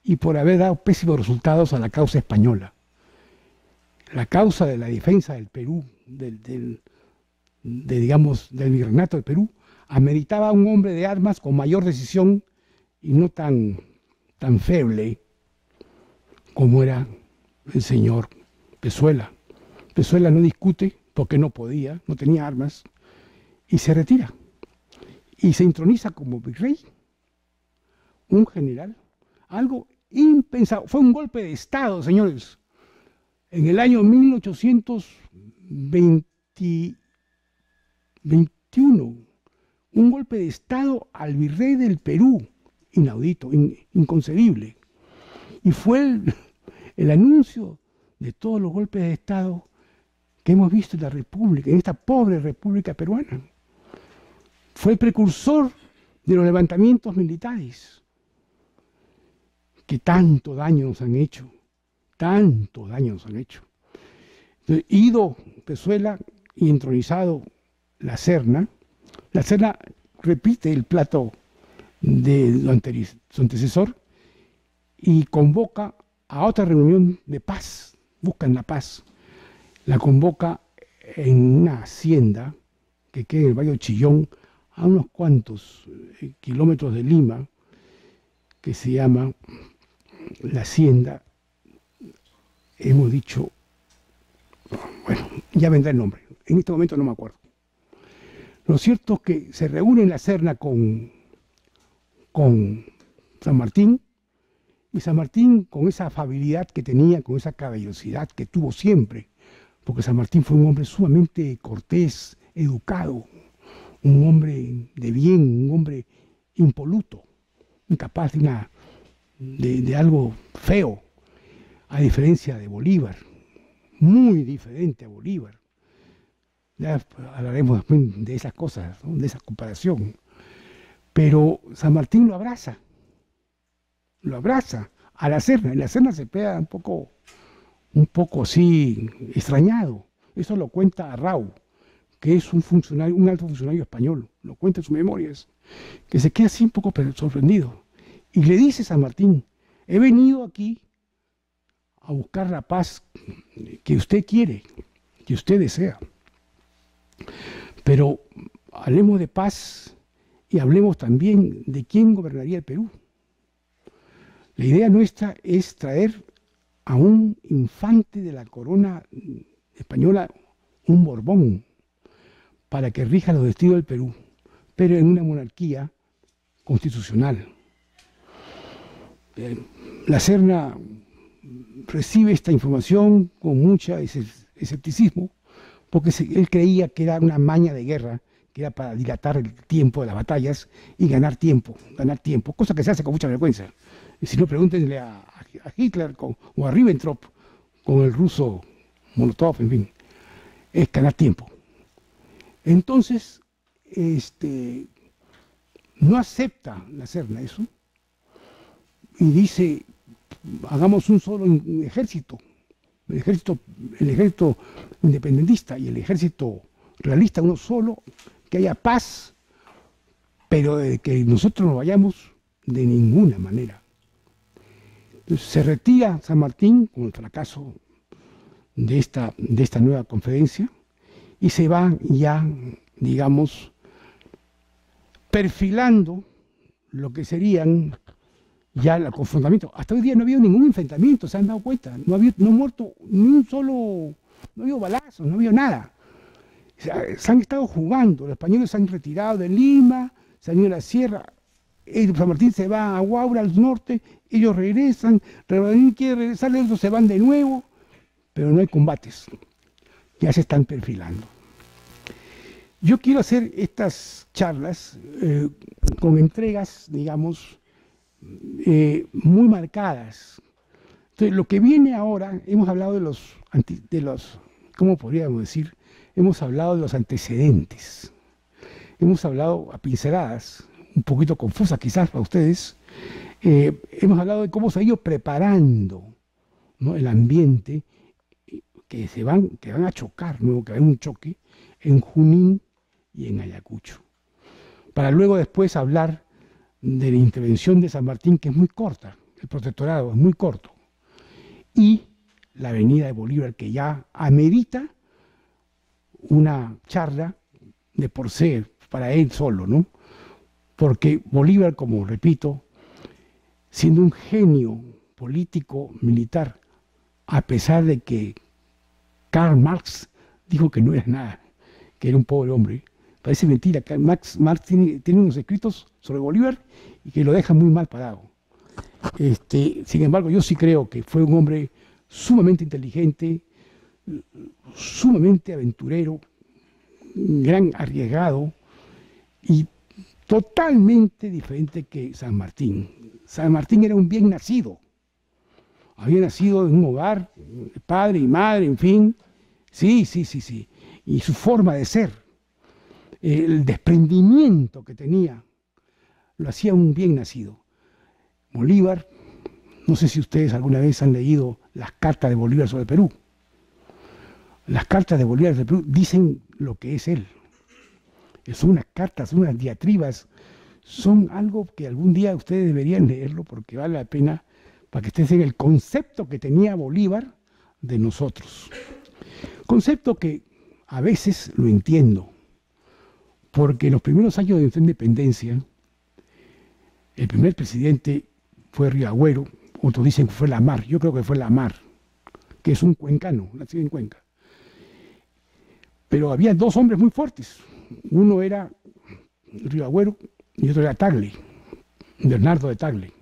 y por haber dado pésimos resultados a la causa española. La causa de la defensa del Perú, digamos, del virreinato del Perú, ameritaba a un hombre de armas con mayor decisión y no tan feble como era el señor Pezuela. Pezuela no discute porque no podía, no tenía armas, y se retira. Y se introniza como virrey, un general, algo impensado. Fue un golpe de Estado, señores. En el año 1821, un golpe de Estado al virrey del Perú, inaudito, inconcebible. Y fue el anuncio de todos los golpes de Estado que hemos visto en la República, en esta pobre República peruana. Fue el precursor de los levantamientos militares que tanto daño nos han hecho, tanto daño nos han hecho. Entonces, ido Pezuela y entronizado La Serna repite el plato de su antecesor y convoca a otra reunión de paz, buscan la paz. La convoca en una hacienda que queda en el Valle de Chillón, a unos cuantos kilómetros de Lima, que se llama la hacienda, hemos dicho, bueno, ya vendrá el nombre, en este momento no me acuerdo. Lo cierto es que se reúne en La Serna con San Martín, y San Martín, con esa afabilidad que tenía, con esa caballerosidad que tuvo siempre, porque San Martín fue un hombre sumamente cortés, educado, un hombre de bien, un hombre impoluto, incapaz de algo feo, a diferencia de Bolívar, muy diferente a Bolívar. Ya hablaremos después de esas cosas, ¿no? De esa comparación. Pero San Martín lo abraza a La Serna, y La Serna se pega un poco un poco así extrañado. Eso lo cuenta Arrau, que es un funcionario, un alto funcionario español, lo cuenta en sus memorias, que se queda así un poco sorprendido. Y le dice San Martín, he venido aquí a buscar la paz que usted quiere, que usted desea. Pero hablemos de paz y hablemos también de quién gobernaría el Perú. La idea nuestra es traer a un infante de la corona española, un Borbón, para que rija los destinos del Perú, pero en una monarquía constitucional. La Serna recibe esta información con mucho escepticismo, porque él creía que era una maña de guerra, que era para dilatar el tiempo de las batallas y ganar tiempo, cosa que se hace con mucha vergüenza. Y si no, pregúntenle a Hitler o a Ribbentrop con el ruso Molotov, en fin, es ganar tiempo. Entonces, no acepta la Serna eso y dice, hagamos un solo ejército, el ejército independentista y el ejército realista, uno solo, que haya paz, pero de que nosotros no vayamos de ninguna manera. Entonces, se retira San Martín con el fracaso de esta nueva conferencia y se va ya, digamos, perfilando lo que serían ya el confrontamiento. Hasta hoy día no ha habido ningún enfrentamiento, se han dado cuenta, no ha muerto ni un solo, no ha habido balazos, no ha habido nada. Se han estado jugando, los españoles se han retirado de Lima, se han ido a la sierra, San Martín se va a Huaura, al norte, ellos regresan, Rebanín quiere regresar, ellos se van de nuevo, pero no hay combates, ya se están perfilando. Yo quiero hacer estas charlas con entregas, digamos, muy marcadas. Entonces, lo que viene ahora, hemos hablado de los, ¿cómo podríamos decir? Hemos hablado de los antecedentes, hemos hablado a pinceladas, un poquito confusas quizás para ustedes, hemos hablado de cómo se ha ido preparando, ¿no?, el ambiente que van a chocar, ¿no?, que va a haber un choque en Junín y en Ayacucho, para luego después hablar de la intervención de San Martín, que es muy corta, el protectorado es muy corto, y la venida de Bolívar, que ya amerita una charla de por sí, para él solo, ¿no? Porque Bolívar, como repito, siendo un genio político, militar, a pesar de que Karl Marx dijo que no era nada, que era un pobre hombre, parece mentira. Marx tiene unos escritos sobre Bolívar y que lo dejan muy mal parado. Sin embargo, yo sí creo que fue un hombre sumamente inteligente, sumamente aventurero, gran arriesgado y totalmente diferente que San Martín. San Martín era un bien nacido, había nacido en un hogar, padre y madre, en fin, sí, y su forma de ser, el desprendimiento que tenía, lo hacía un bien nacido. Bolívar, no sé si ustedes alguna vez han leído las cartas de Bolívar sobre el Perú. Las cartas de Bolívar sobre el Perú dicen lo que es él. Son unas cartas, unas diatribas, son algo que algún día ustedes deberían leerlo porque vale la pena para que ustedes tengan el concepto que tenía Bolívar de nosotros. Concepto que a veces lo entiendo, porque en los primeros años de nuestra independencia, el primer presidente fue Riagüero, otros dicen que fue Lamar, yo creo que fue Lamar, que es un cuencano, nacido en Cuenca. Pero había dos hombres muy fuertes, uno era Riagüero y otro era Tagle, Bernardo de Tagle.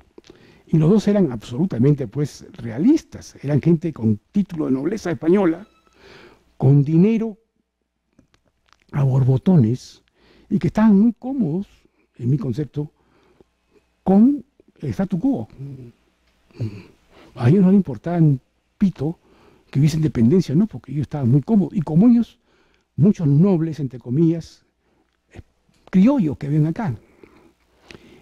Y los dos eran absolutamente, pues, realistas, eran gente con título de nobleza española, con dinero a borbotones, y que estaban muy cómodos, en mi concepto, con el statu quo. A ellos no les importaba un pito que hubiese independencia, no, porque ellos estaban muy cómodos. Y como ellos, muchos nobles, entre comillas, criollos que ven acá.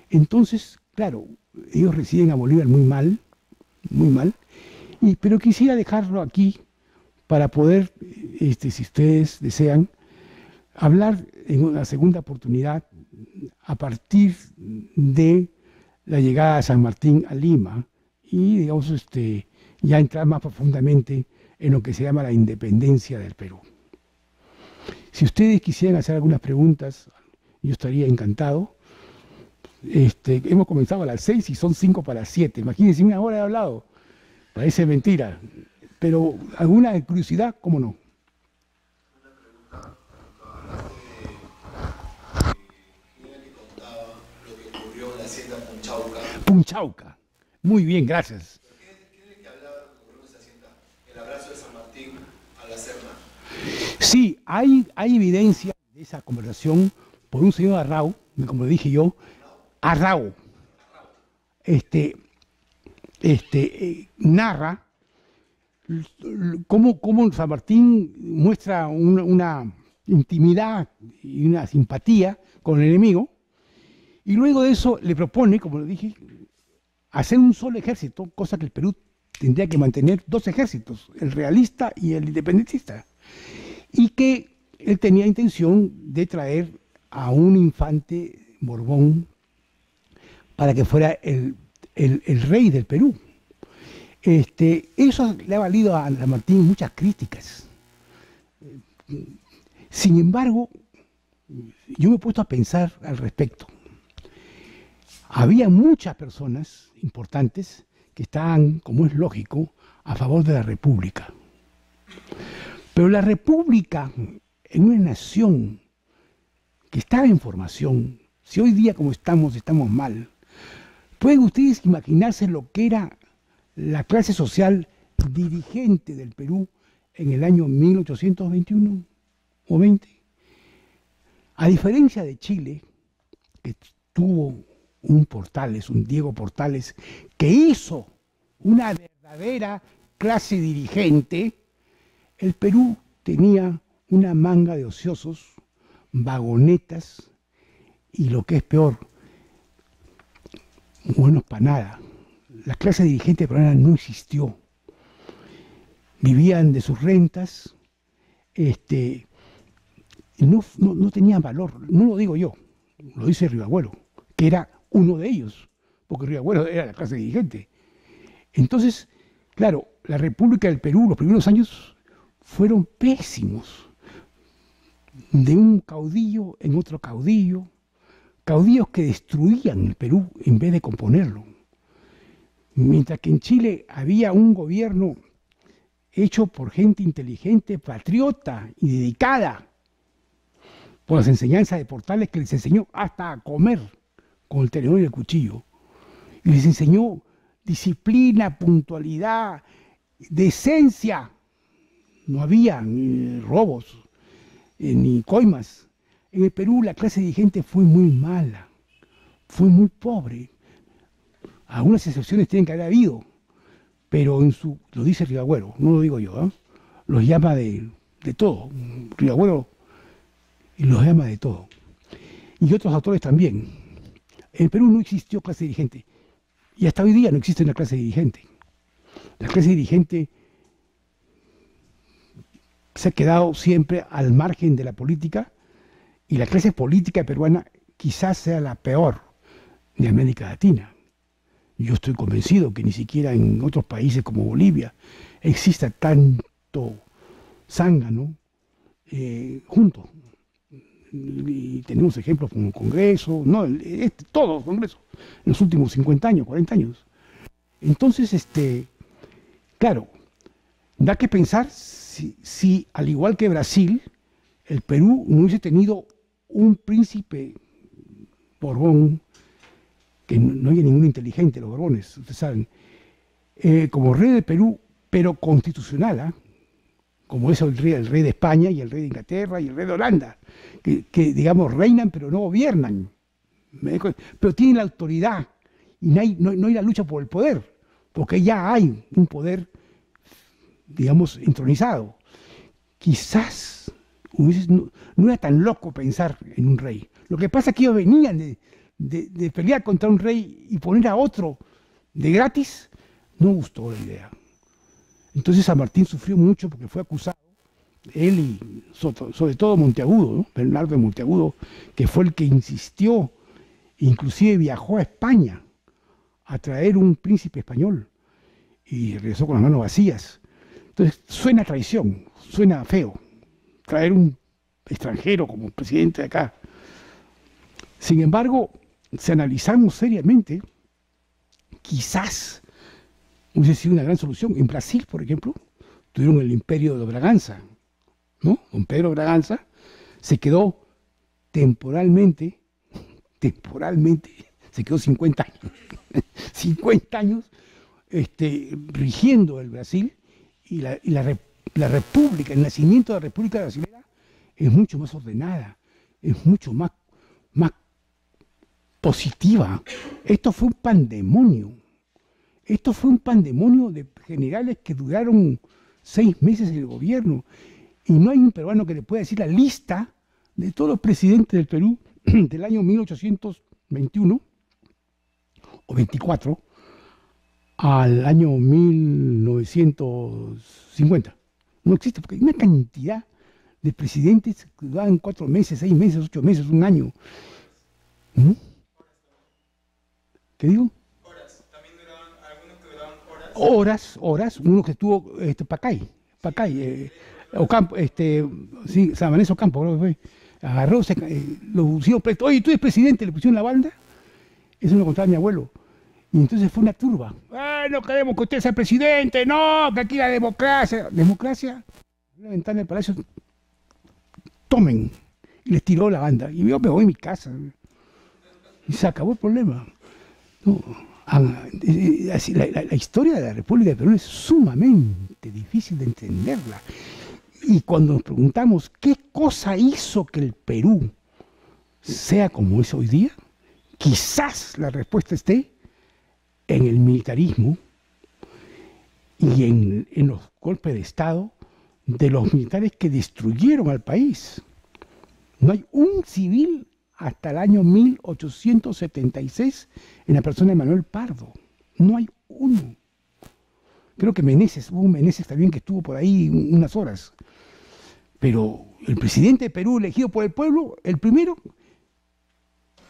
Entonces, claro, ellos reciben a Bolívar muy mal, Pero quisiera dejarlo aquí para poder, si ustedes desean, hablar en una segunda oportunidad a partir de la llegada de San Martín a Lima y, digamos, ya entrar más profundamente en lo que se llama la independencia del Perú. Si ustedes quisieran hacer algunas preguntas, yo estaría encantado. Hemos comenzado a las 6 y son 5 para las 7. Imagínense, una hora he hablado. Parece mentira. Pero alguna curiosidad, ¿cómo no?
Una pregunta. Hablaste que contaba lo que ocurrió en la hacienda Punchauca.
Punchauca. Muy bien, gracias.
¿Quién es el que hablaba de lo que ocurrió en esa hacienda? El abrazo de San Martín a la Serna.
Sí, hay evidencia de esa conversación por un señor Arrau, como dije yo, Arrau. Narra cómo San Martín muestra una intimidad y una simpatía con el enemigo, y luego de eso le propone, como le dije, hacer un solo ejército, cosa que el Perú tendría que mantener dos ejércitos, el realista y el independentista, y que él tenía intención de traer a un infante Borbón para que fuera el rey del Perú. Eso le ha valido a San Martín muchas críticas. Sin embargo, yo me he puesto a pensar al respecto. Había muchas personas importantes que estaban, como es lógico, a favor de la República. Pero la República, en una nación que estaba en formación, si hoy día como estamos mal, ¿pueden ustedes imaginarse lo que era la clase social dirigente del Perú en el año 1821 o 20? A diferencia de Chile, que tuvo un Portales, un Diego Portales, que hizo una verdadera clase dirigente, el Perú tenía una manga de ociosos, vagonetas y, lo que es peor, buenos para nada. La clase dirigente peruana no existió. Vivían de sus rentas, no tenían valor. No lo digo yo, lo dice Rivagüero, que era uno de ellos, porque Rivagüero era la clase dirigente. Entonces, claro, la República del Perú, los primeros años fueron pésimos. De un caudillo en otro caudillo, caudillos que destruían el Perú en vez de componerlo. Mientras que en Chile había un gobierno hecho por gente inteligente, patriota y dedicada, por las enseñanzas de Portales, que les enseñó hasta a comer con el tenedor y el cuchillo. Y les enseñó disciplina, puntualidad, decencia. No había ni robos, ni coimas. En el Perú la clase dirigente fue muy mala, fue muy pobre. Algunas excepciones tienen que haber habido, pero lo dice Rivagüero, no lo digo yo, ¿eh? Los llama de todo. Rivagüero los llama de todo. Y otros autores también. En el Perú no existió clase dirigente, y hasta hoy día no existe una clase dirigente. La clase dirigente se ha quedado siempre al margen de la política, y la clase política peruana quizás sea la peor de América Latina. Yo estoy convencido que ni siquiera en otros países como Bolivia exista tanto zángano juntos. Y tenemos ejemplos como el Congreso, no, todos los congresos, en los últimos 50 años, 40 años. Entonces, claro, da que pensar si, al igual que Brasil, el Perú no hubiese tenido un príncipe Borbón, que no había ningún inteligente, los Borbones, ustedes saben, como rey del Perú, pero constitucional, ¿eh? Como es el rey de España y el rey de Inglaterra y el rey de Holanda, que digamos, reinan pero no gobiernan, pero tienen la autoridad y no hay la lucha por el poder, porque ya hay un poder, digamos, entronizado. Quizás no era tan loco pensar en un rey. Lo que pasa es que ellos venían de pelear contra un rey y poner a otro de gratis, no gustó la idea. Entonces San Martín sufrió mucho porque fue acusado, él y sobre todo Monteagudo, ¿no? Bernardo de Monteagudo, que fue el que insistió, inclusive viajó a España a traer un príncipe español y regresó con las manos vacías. Entonces suena a traición, suena feo, traer un extranjero como presidente de acá. Sin embargo, si analizamos seriamente, quizás hubiese sido una gran solución. En Brasil, por ejemplo, tuvieron el imperio de Braganza, ¿no? Don Pedro Braganza se quedó temporalmente, se quedó 50 años, 50 años rigiendo el Brasil, y la república, el nacimiento de la República Brasileña es mucho más ordenada, es mucho más positiva. Esto fue un pandemonio. Esto fue un pandemonio de generales que duraron 6 meses en el gobierno. Y no hay un peruano que le pueda decir la lista de todos los presidentes del Perú del año 1821 o 24 al año 1950. No existe, porque hay una cantidad de presidentes que duran 4 meses, 6 meses, 8 meses, un año. ¿Mm? ¿Qué digo?
Horas. También duraban, algunos que duraban
Horas. Uno que estuvo, Pacay, Ocampo, sí, San Vanessa Ocampo, creo que fue. Agarró, lo pusieron preso. Oye, ¿tú eres presidente? Le pusieron la banda. Eso me lo contaba mi abuelo. Y entonces fue una turba. No queremos que usted sea presidente, no, que aquí la democracia. Democracia, en la ventana del palacio, tomen. Y les tiró la banda. Y yo me voy a mi casa. Y se acabó el problema. No, la historia de la República de Perú es sumamente difícil de entenderla. Y cuando nos preguntamos qué cosa hizo que el Perú sea como es hoy día, quizás la respuesta esté en el militarismo y en los golpes de Estado de los militares que destruyeron al país. No hay un civil hasta el año 1876 en la persona de Manuel Pardo. No hay uno. Creo que hubo un Meneses también que estuvo por ahí unas horas. Pero el presidente de Perú elegido por el pueblo, el primero,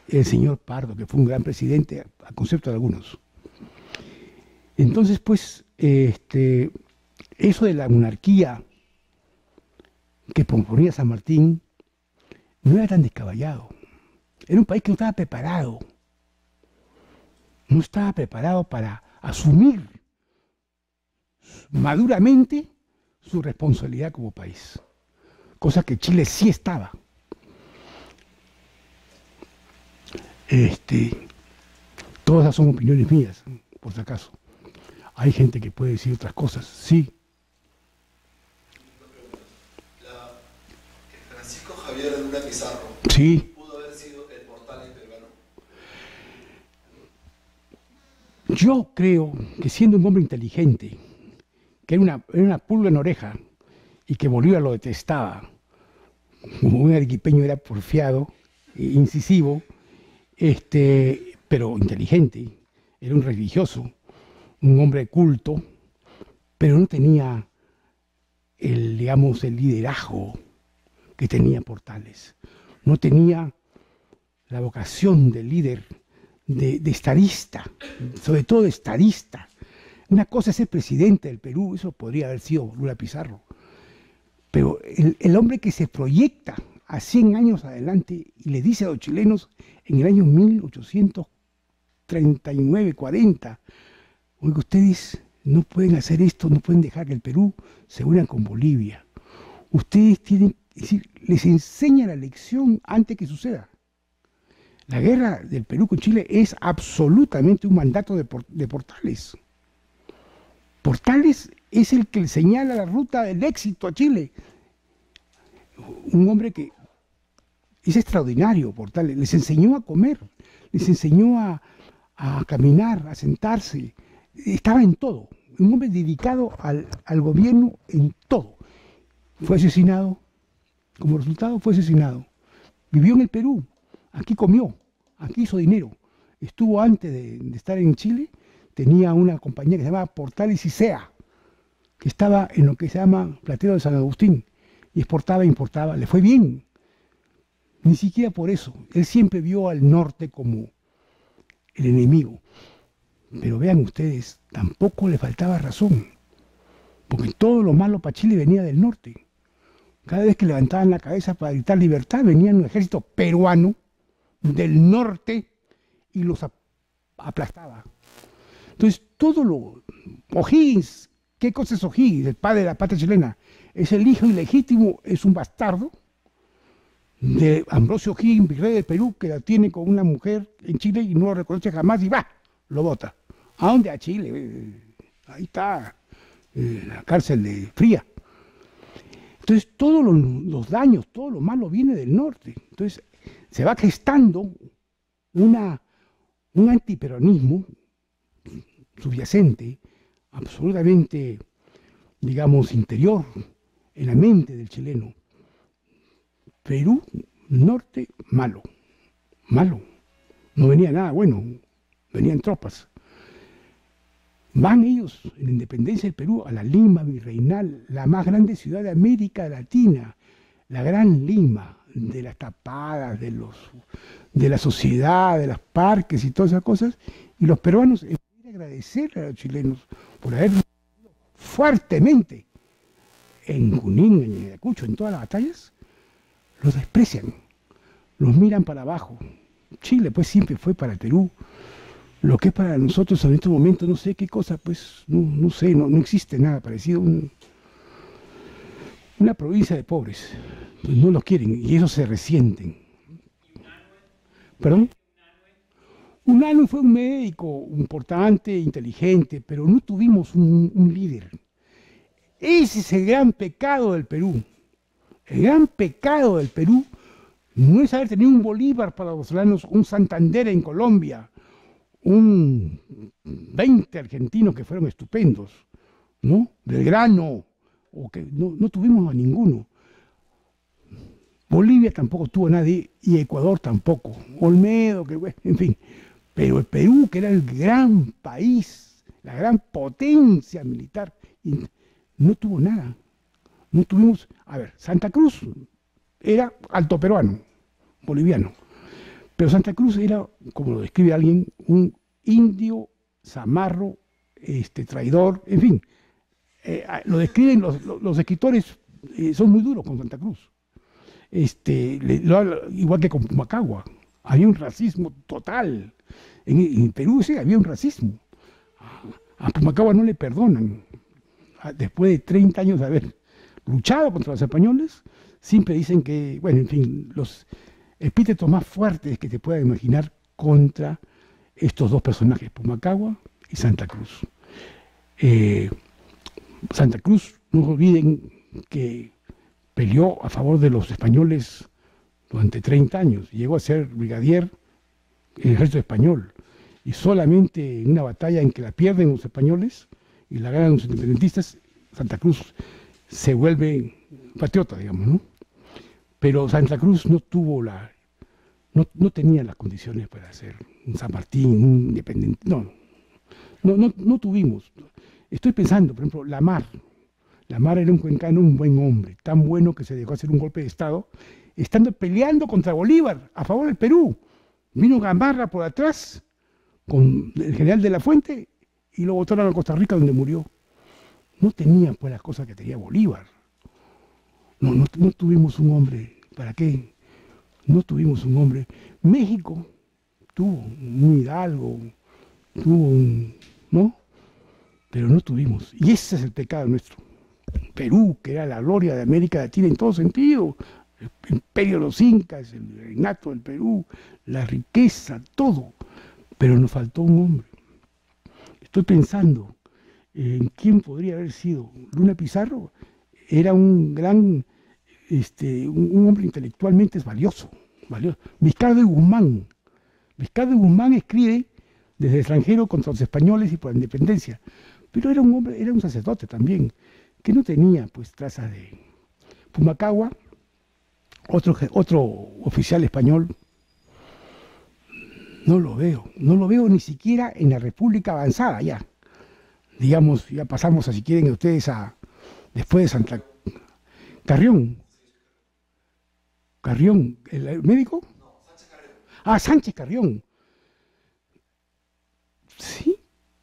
el señor Pardo, que fue un gran presidente a concepto de algunos. Entonces, pues, eso de la monarquía que proponía San Martín no era tan descabellado. Era un país que no estaba preparado. No estaba preparado para asumir maduramente su responsabilidad como país. Cosa que Chile sí estaba. Todas esas son opiniones mías, por si acaso. Hay gente que puede decir otras cosas, sí.
Francisco Javier Luna Pizarro.
Sí.
¿Pudo haber sido el Portales peruano?
Yo creo que siendo un hombre inteligente, que era una pulga en oreja, y que Bolívar lo detestaba, como un arequipeño era porfiado, incisivo, pero inteligente, era un religioso, un hombre culto, pero no tenía el liderazgo que tenía Portales. No tenía la vocación de líder, de estadista, sobre todo de estadista. Una cosa es ser presidente del Perú, eso podría haber sido Lula Pizarro. Pero el hombre que se proyecta a 100 años adelante y le dice a los chilenos en el año 1839, 40, oiga, ustedes no pueden hacer esto, no pueden dejar que el Perú se una con Bolivia. Ustedes tienen, es decir, les enseña la lección antes que suceda. La guerra del Perú con Chile es absolutamente un mandato de Portales. Portales es el que le señala la ruta del éxito a Chile. Un hombre que es extraordinario, Portales. Les enseñó a comer, les enseñó a caminar, a sentarse. Estaba en todo. Un hombre dedicado al gobierno en todo. Fue asesinado. Como resultado fue asesinado. Vivió en el Perú. Aquí comió. Aquí hizo dinero. Estuvo antes de estar en Chile. Tenía una compañía que se llamaba Portales y Sea. que estaba en lo que se llama Platero de San Agustín, y exportaba e importaba, le fue bien. Ni siquiera por eso. Él siempre vio al norte como el enemigo. Pero vean ustedes, tampoco le faltaba razón, porque todo lo malo para Chile venía del norte. Cada vez que levantaban la cabeza para gritar libertad, venía un ejército peruano del norte y los aplastaba. Entonces, todo lo... O'Higgins, ¿qué cosa es O'Higgins? El padre de la patria chilena. Es el hijo ilegítimo, es un bastardo de Ambrosio O'Higgins, virrey del Perú, que la tiene con una mujer en Chile y no lo reconoce jamás y va, lo bota. ¿A dónde? A Chile. Ahí está, la cárcel de Fría. Entonces, todos los daños, todo lo malo viene del norte. Entonces, se va gestando un antiperonismo subyacente, absolutamente, digamos, interior en la mente del chileno. Perú, norte, malo, malo. No venía nada bueno, venían tropas. Van ellos, en la independencia del Perú, a la Lima virreinal, la más grande ciudad de América Latina, la gran Lima, de las tapadas, de la sociedad, de los parques y todas esas cosas, y los peruanos, en vez de agradecerle a los chilenos por haber fuertemente en Junín, en Ayacucho, en todas las batallas, los desprecian, los miran para abajo. Chile pues siempre fue para el Perú lo que es para nosotros en este momento, no sé qué cosa, pues no sé, no existe nada parecido, una provincia de pobres, pues no los quieren y ellos se resienten. ¿Perdón? Unanue fue un médico importante, inteligente, pero no tuvimos un líder. Ese es el gran pecado del Perú. El gran pecado del Perú no es haber tenido un Bolívar para los venezolanos, un Santander en Colombia, un 20 argentinos que fueron estupendos, ¿no? Belgrano, o que no tuvimos a ninguno. Bolivia tampoco tuvo a nadie y Ecuador tampoco. Olmedo, que en fin. Pero el Perú, que era el gran país, la gran potencia militar, no tuvo nada. No tuvimos, a ver, Santa Cruz era alto peruano, boliviano. Pero Santa Cruz era, como lo describe alguien, un indio, zamarro, traidor, en fin. Lo describen los escritores, son muy duros con Santa Cruz. Igual que con Pumacagua. Había un racismo total. En Perú sí había un racismo. A Pumacagua no le perdonan. Después de 30 años de haber luchado contra los españoles, siempre dicen que, bueno, en fin, los epítetos más fuertes que te puedas imaginar contra estos dos personajes, Pumacagua y Santa Cruz. Santa Cruz, no olviden que peleó a favor de los españoles durante 30 años, llegó a ser brigadier en el ejército español, y solamente en una batalla en que la pierden los españoles y la ganan los independentistas, Santa Cruz se vuelve patriota, digamos, ¿no? Pero Santa Cruz no tuvo no tenía las condiciones para ser un San Martín, un independiente, no tuvimos. Estoy pensando, por ejemplo, Lamar era un cuencano, un buen hombre, tan bueno que se dejó hacer un golpe de Estado, estando peleando contra Bolívar, a favor del Perú. Vino Gamarra por atrás, con el general de la Fuente, y lo botaron a Costa Rica, donde murió. No tenía pues las cosas que tenía Bolívar. No tuvimos un hombre. ¿Para qué? No tuvimos un hombre. México tuvo un Hidalgo, ¿no? Pero no tuvimos. Y ese es el pecado nuestro. Perú, que era la gloria de América Latina en todo sentido, el imperio de los incas, el reinato del Perú, la riqueza, todo. Pero nos faltó un hombre. Estoy pensando en quién podría haber sido. Luna Pizarro era un gran, un hombre intelectualmente valioso. Vizcarra de Guzmán escribe desde el extranjero contra los españoles y por la independencia. Pero era un hombre, era un sacerdote también, que no tenía pues trazas de Pumacagua, otro oficial español. No lo veo ni siquiera en la República avanzada ya. digamos, ya pasamos, a, si quieren ustedes, después de Santa Carrión. Carrión, ¿el médico?
No, Sánchez Carrero.
Ah, Sánchez Carrión. Sí,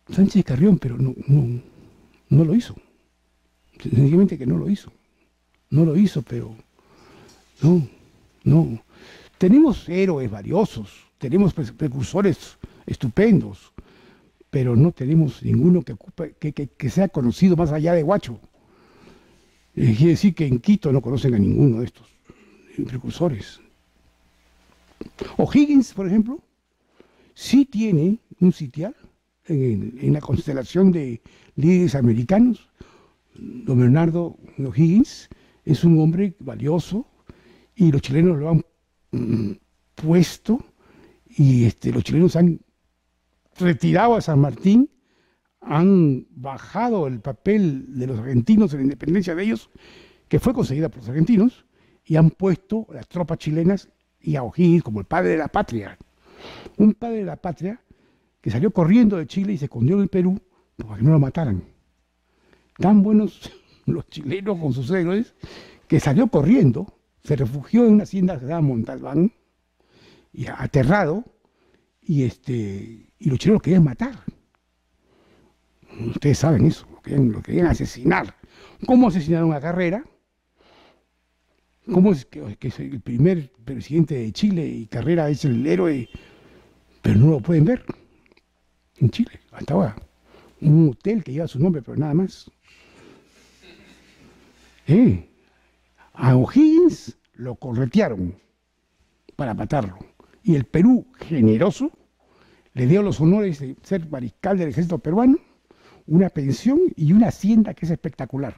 Sánchez Carrión, pero no lo hizo. Sencillamente que no lo hizo. No lo hizo, pero no. Tenemos héroes valiosos, tenemos precursores estupendos, pero no tenemos ninguno que sea conocido más allá de Huacho. Quiere decir que en Quito no conocen a ninguno de estos precursores. O'Higgins, por ejemplo, sí tiene un sitial en la constelación de líderes americanos. Don Bernardo O'Higgins es un hombre valioso y los chilenos lo han puesto y los chilenos han retirado a San Martín, han bajado el papel de los argentinos en la independencia de ellos, que fue conseguida por los argentinos, y han puesto a las tropas chilenas y a O'Higgins como el padre de la patria. Un padre de la patria que salió corriendo de Chile y se escondió en el Perú para que no lo mataran. Tan buenos los chilenos con sus héroes que salió corriendo, se refugió en una hacienda que se llama Montalbán, y aterrado, y los chilenos lo querían matar. Ustedes saben eso, lo querían asesinar. ¿Cómo asesinaron a Carrera? ¿Cómo es que es el primer presidente de Chile y Carrera es el héroe? Pero no lo pueden ver en Chile, hasta ahora. Un hotel que lleva su nombre, pero nada más. A O'Higgins lo corretearon para matarlo. Y el Perú, generoso, le dio los honores de ser mariscal del ejército peruano, una pensión y una hacienda que es espectacular.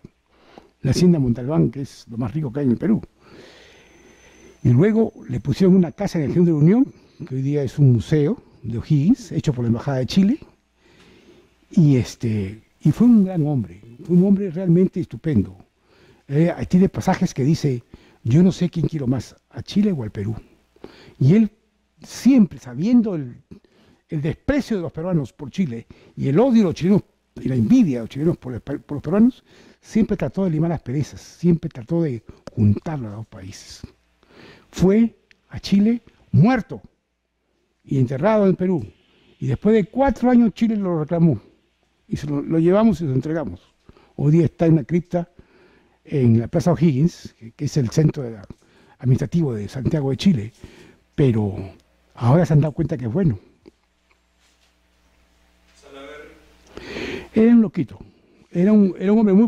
La hacienda Montalbán, que es lo más rico que hay en el Perú. Y luego le pusieron una casa en el Centro de la Unión, que hoy día es un museo de O'Higgins, hecho por la Embajada de Chile. Y fue un gran hombre, fue un hombre realmente estupendo. Tiene pasajes que dice, yo no sé quién quiero más, a Chile o al Perú. Y él siempre, sabiendo el desprecio de los peruanos por Chile y el odio de los chilenos y la envidia de los chilenos por los peruanos, siempre trató de limar las perezas, siempre trató de juntar los dos países. Fue a Chile muerto y enterrado en Perú. Y después de 4 años Chile lo reclamó. Y lo llevamos y lo entregamos. Hoy día está en una cripta en la Plaza O'Higgins, que es el centro administrativo de Santiago de Chile. Pero ahora se han dado cuenta que es bueno. Era un loquito. Era un hombre muy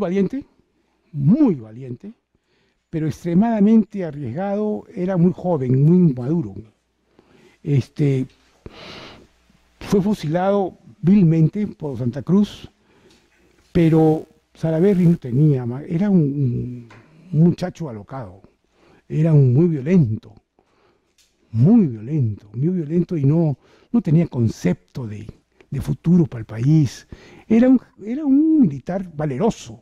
valiente, pero extremadamente arriesgado. Era muy joven, muy maduro. Fue fusilado vilmente por Santa Cruz, pero Salaverry no tenía, era un muchacho alocado, era muy violento y no tenía concepto de futuro para el país. Era un militar valeroso,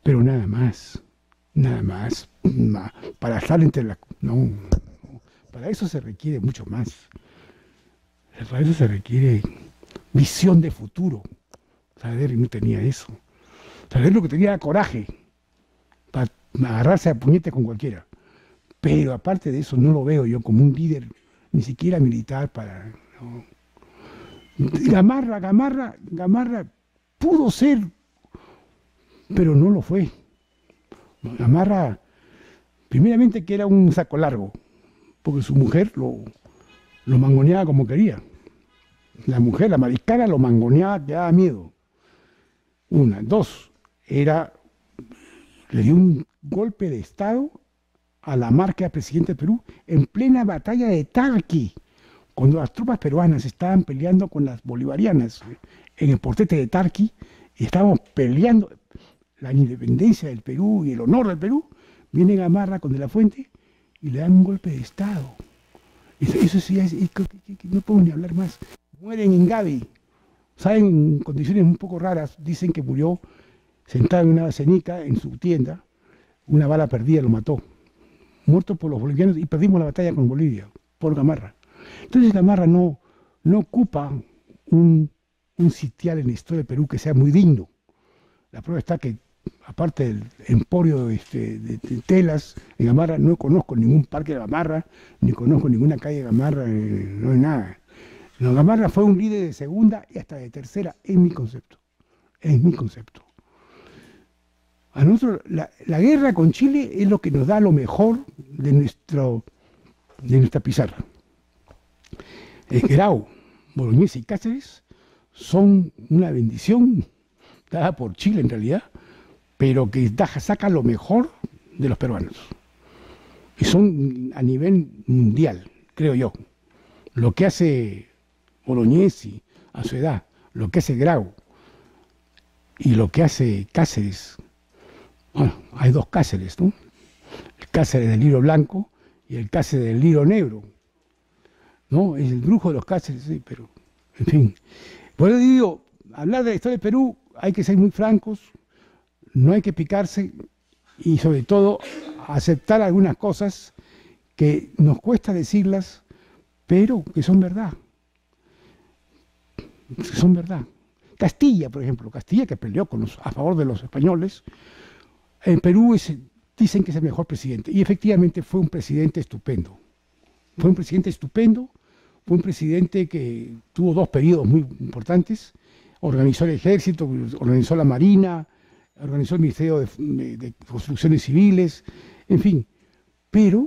pero nada más, para estar entre no, para eso se requiere mucho más. Para eso se requiere visión de futuro. Salaverry no tenía eso. Salaverry lo que tenía era coraje para agarrarse a puñetes con cualquiera. Pero aparte de eso no lo veo yo como un líder, ni siquiera militar para... No. Gamarra pudo ser, pero no lo fue. Gamarra, primeramente que era un saco largo, porque su mujer lo mangoneaba como quería. La mujer, la mariscala, lo mangoneaba, que daba miedo. 1, 2, le dio un golpe de Estado a la que era presidente de Perú en plena batalla de Tarqui, cuando las tropas peruanas estaban peleando con las bolivarianas en el portete de Tarqui, y estábamos peleando la independencia del Perú y el honor del Perú. Viene Gamarra con De la Fuente y le dan un golpe de Estado. Eso sí, no puedo ni hablar más. Mueren en Gaby, saben, en condiciones un poco raras. Dicen que murió sentado en una cenica en su tienda, una bala perdida lo mató, muerto por los bolivianos, y perdimos la batalla con Bolivia por Gamarra. Entonces Gamarra no ocupa un un sitial en la historia del Perú que sea muy digno. La prueba está que, aparte del emporio de telas en Gamarra, no conozco ningún parque de Gamarra, ni conozco ninguna calle de Gamarra, no hay nada. No, Gamarra fue un líder de segunda y hasta de tercera, en mi concepto. Es mi concepto. A nosotros, la guerra con Chile es lo que nos da lo mejor de nuestra pizarra. Grau, Bolognesi y Cáceres son una bendición dada por Chile en realidad, pero que saca lo mejor de los peruanos. Y son a nivel mundial, creo yo. Lo que hace Bolognesi a su edad, lo que hace Grau y lo que hace Cáceres. Bueno, hay dos Cáceres, ¿no? El Cáceres del Liro Blanco y el Cáceres del Liro Negro. ¿No? Es el brujo de los Cáceres, sí, pero, en fin. Por eso digo, hablar de la historia del Perú hay que ser muy francos, no hay que picarse y sobre todo aceptar algunas cosas que nos cuesta decirlas, pero que son verdad. Que son verdad. Castilla, por ejemplo, Castilla que peleó a favor de los españoles, en Perú dicen que es el mejor presidente y efectivamente fue un presidente estupendo. Fue un presidente estupendo, fue un presidente que tuvo dos periodos muy importantes, organizó el ejército, organizó la marina, organizó el Ministerio de Construcciones Civiles, en fin. Pero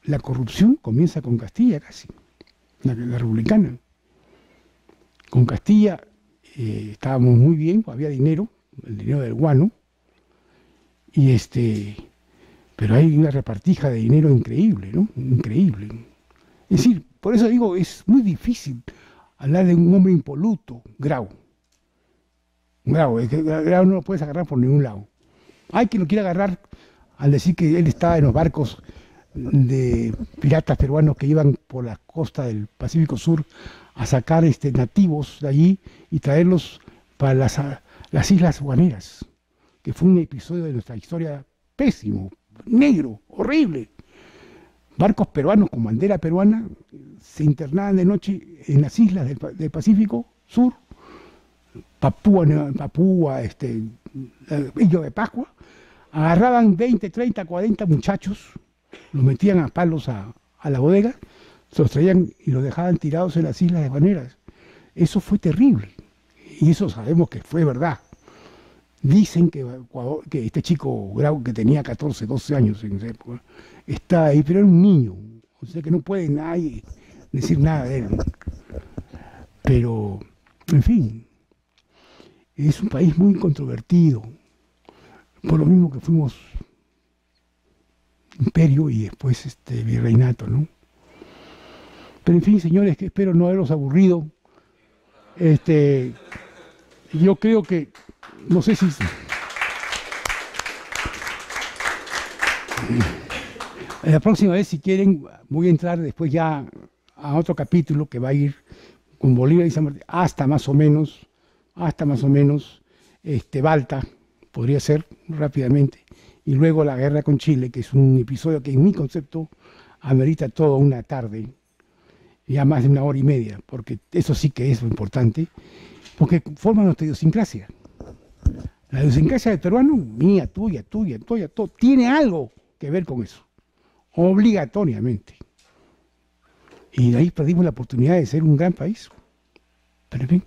la corrupción comienza con Castilla casi, la republicana. Con Castilla estábamos muy bien, había dinero, el dinero del guano, y pero hay una repartija de dinero increíble, ¿no? Increíble. Es decir, por eso digo, es muy difícil hablar de un hombre impoluto, Grau. Grau no lo puedes agarrar por ningún lado. Hay quien lo quiere agarrar al decir que él estaba en los barcos de piratas peruanos que iban por la costa del Pacífico Sur a sacar nativos de allí y traerlos para las Islas Guaneras, que fue un episodio de nuestra historia pésimo, negro, horrible. Barcos peruanos con bandera peruana se internaban de noche en las islas del Pacífico Sur, Papúa, Ilha de Pascua, agarraban 20, 30, 40 muchachos, los metían a palos a la bodega, se los traían y los dejaban tirados en las islas de Guaneras. Eso fue terrible y eso sabemos que fue verdad. Dicen que este chico Grau, que tenía 14, 12 años en esa época, está ahí, pero era un niño, o sea que no puede nadie decir nada de él. Pero, en fin, es un país muy controvertido, por lo mismo que fuimos imperio y después virreinato, ¿no? Pero en fin, señores, que espero no haberlos aburrido. Yo creo que, no sé si... La próxima vez, si quieren, voy a entrar después ya a otro capítulo que va a ir con Bolívar y San Martín, hasta más o menos, Balta, podría ser rápidamente, y luego la guerra con Chile, que es un episodio que en mi concepto amerita toda una tarde, ya más de 1 hora y media, porque eso sí que es lo importante, porque forma nuestra idiosincrasia. La idiosincrasia del peruano, mía, tuya, todo, tiene algo que ver con eso, obligatoriamente. Y de ahí perdimos la oportunidad de ser un gran país. Pero en fin.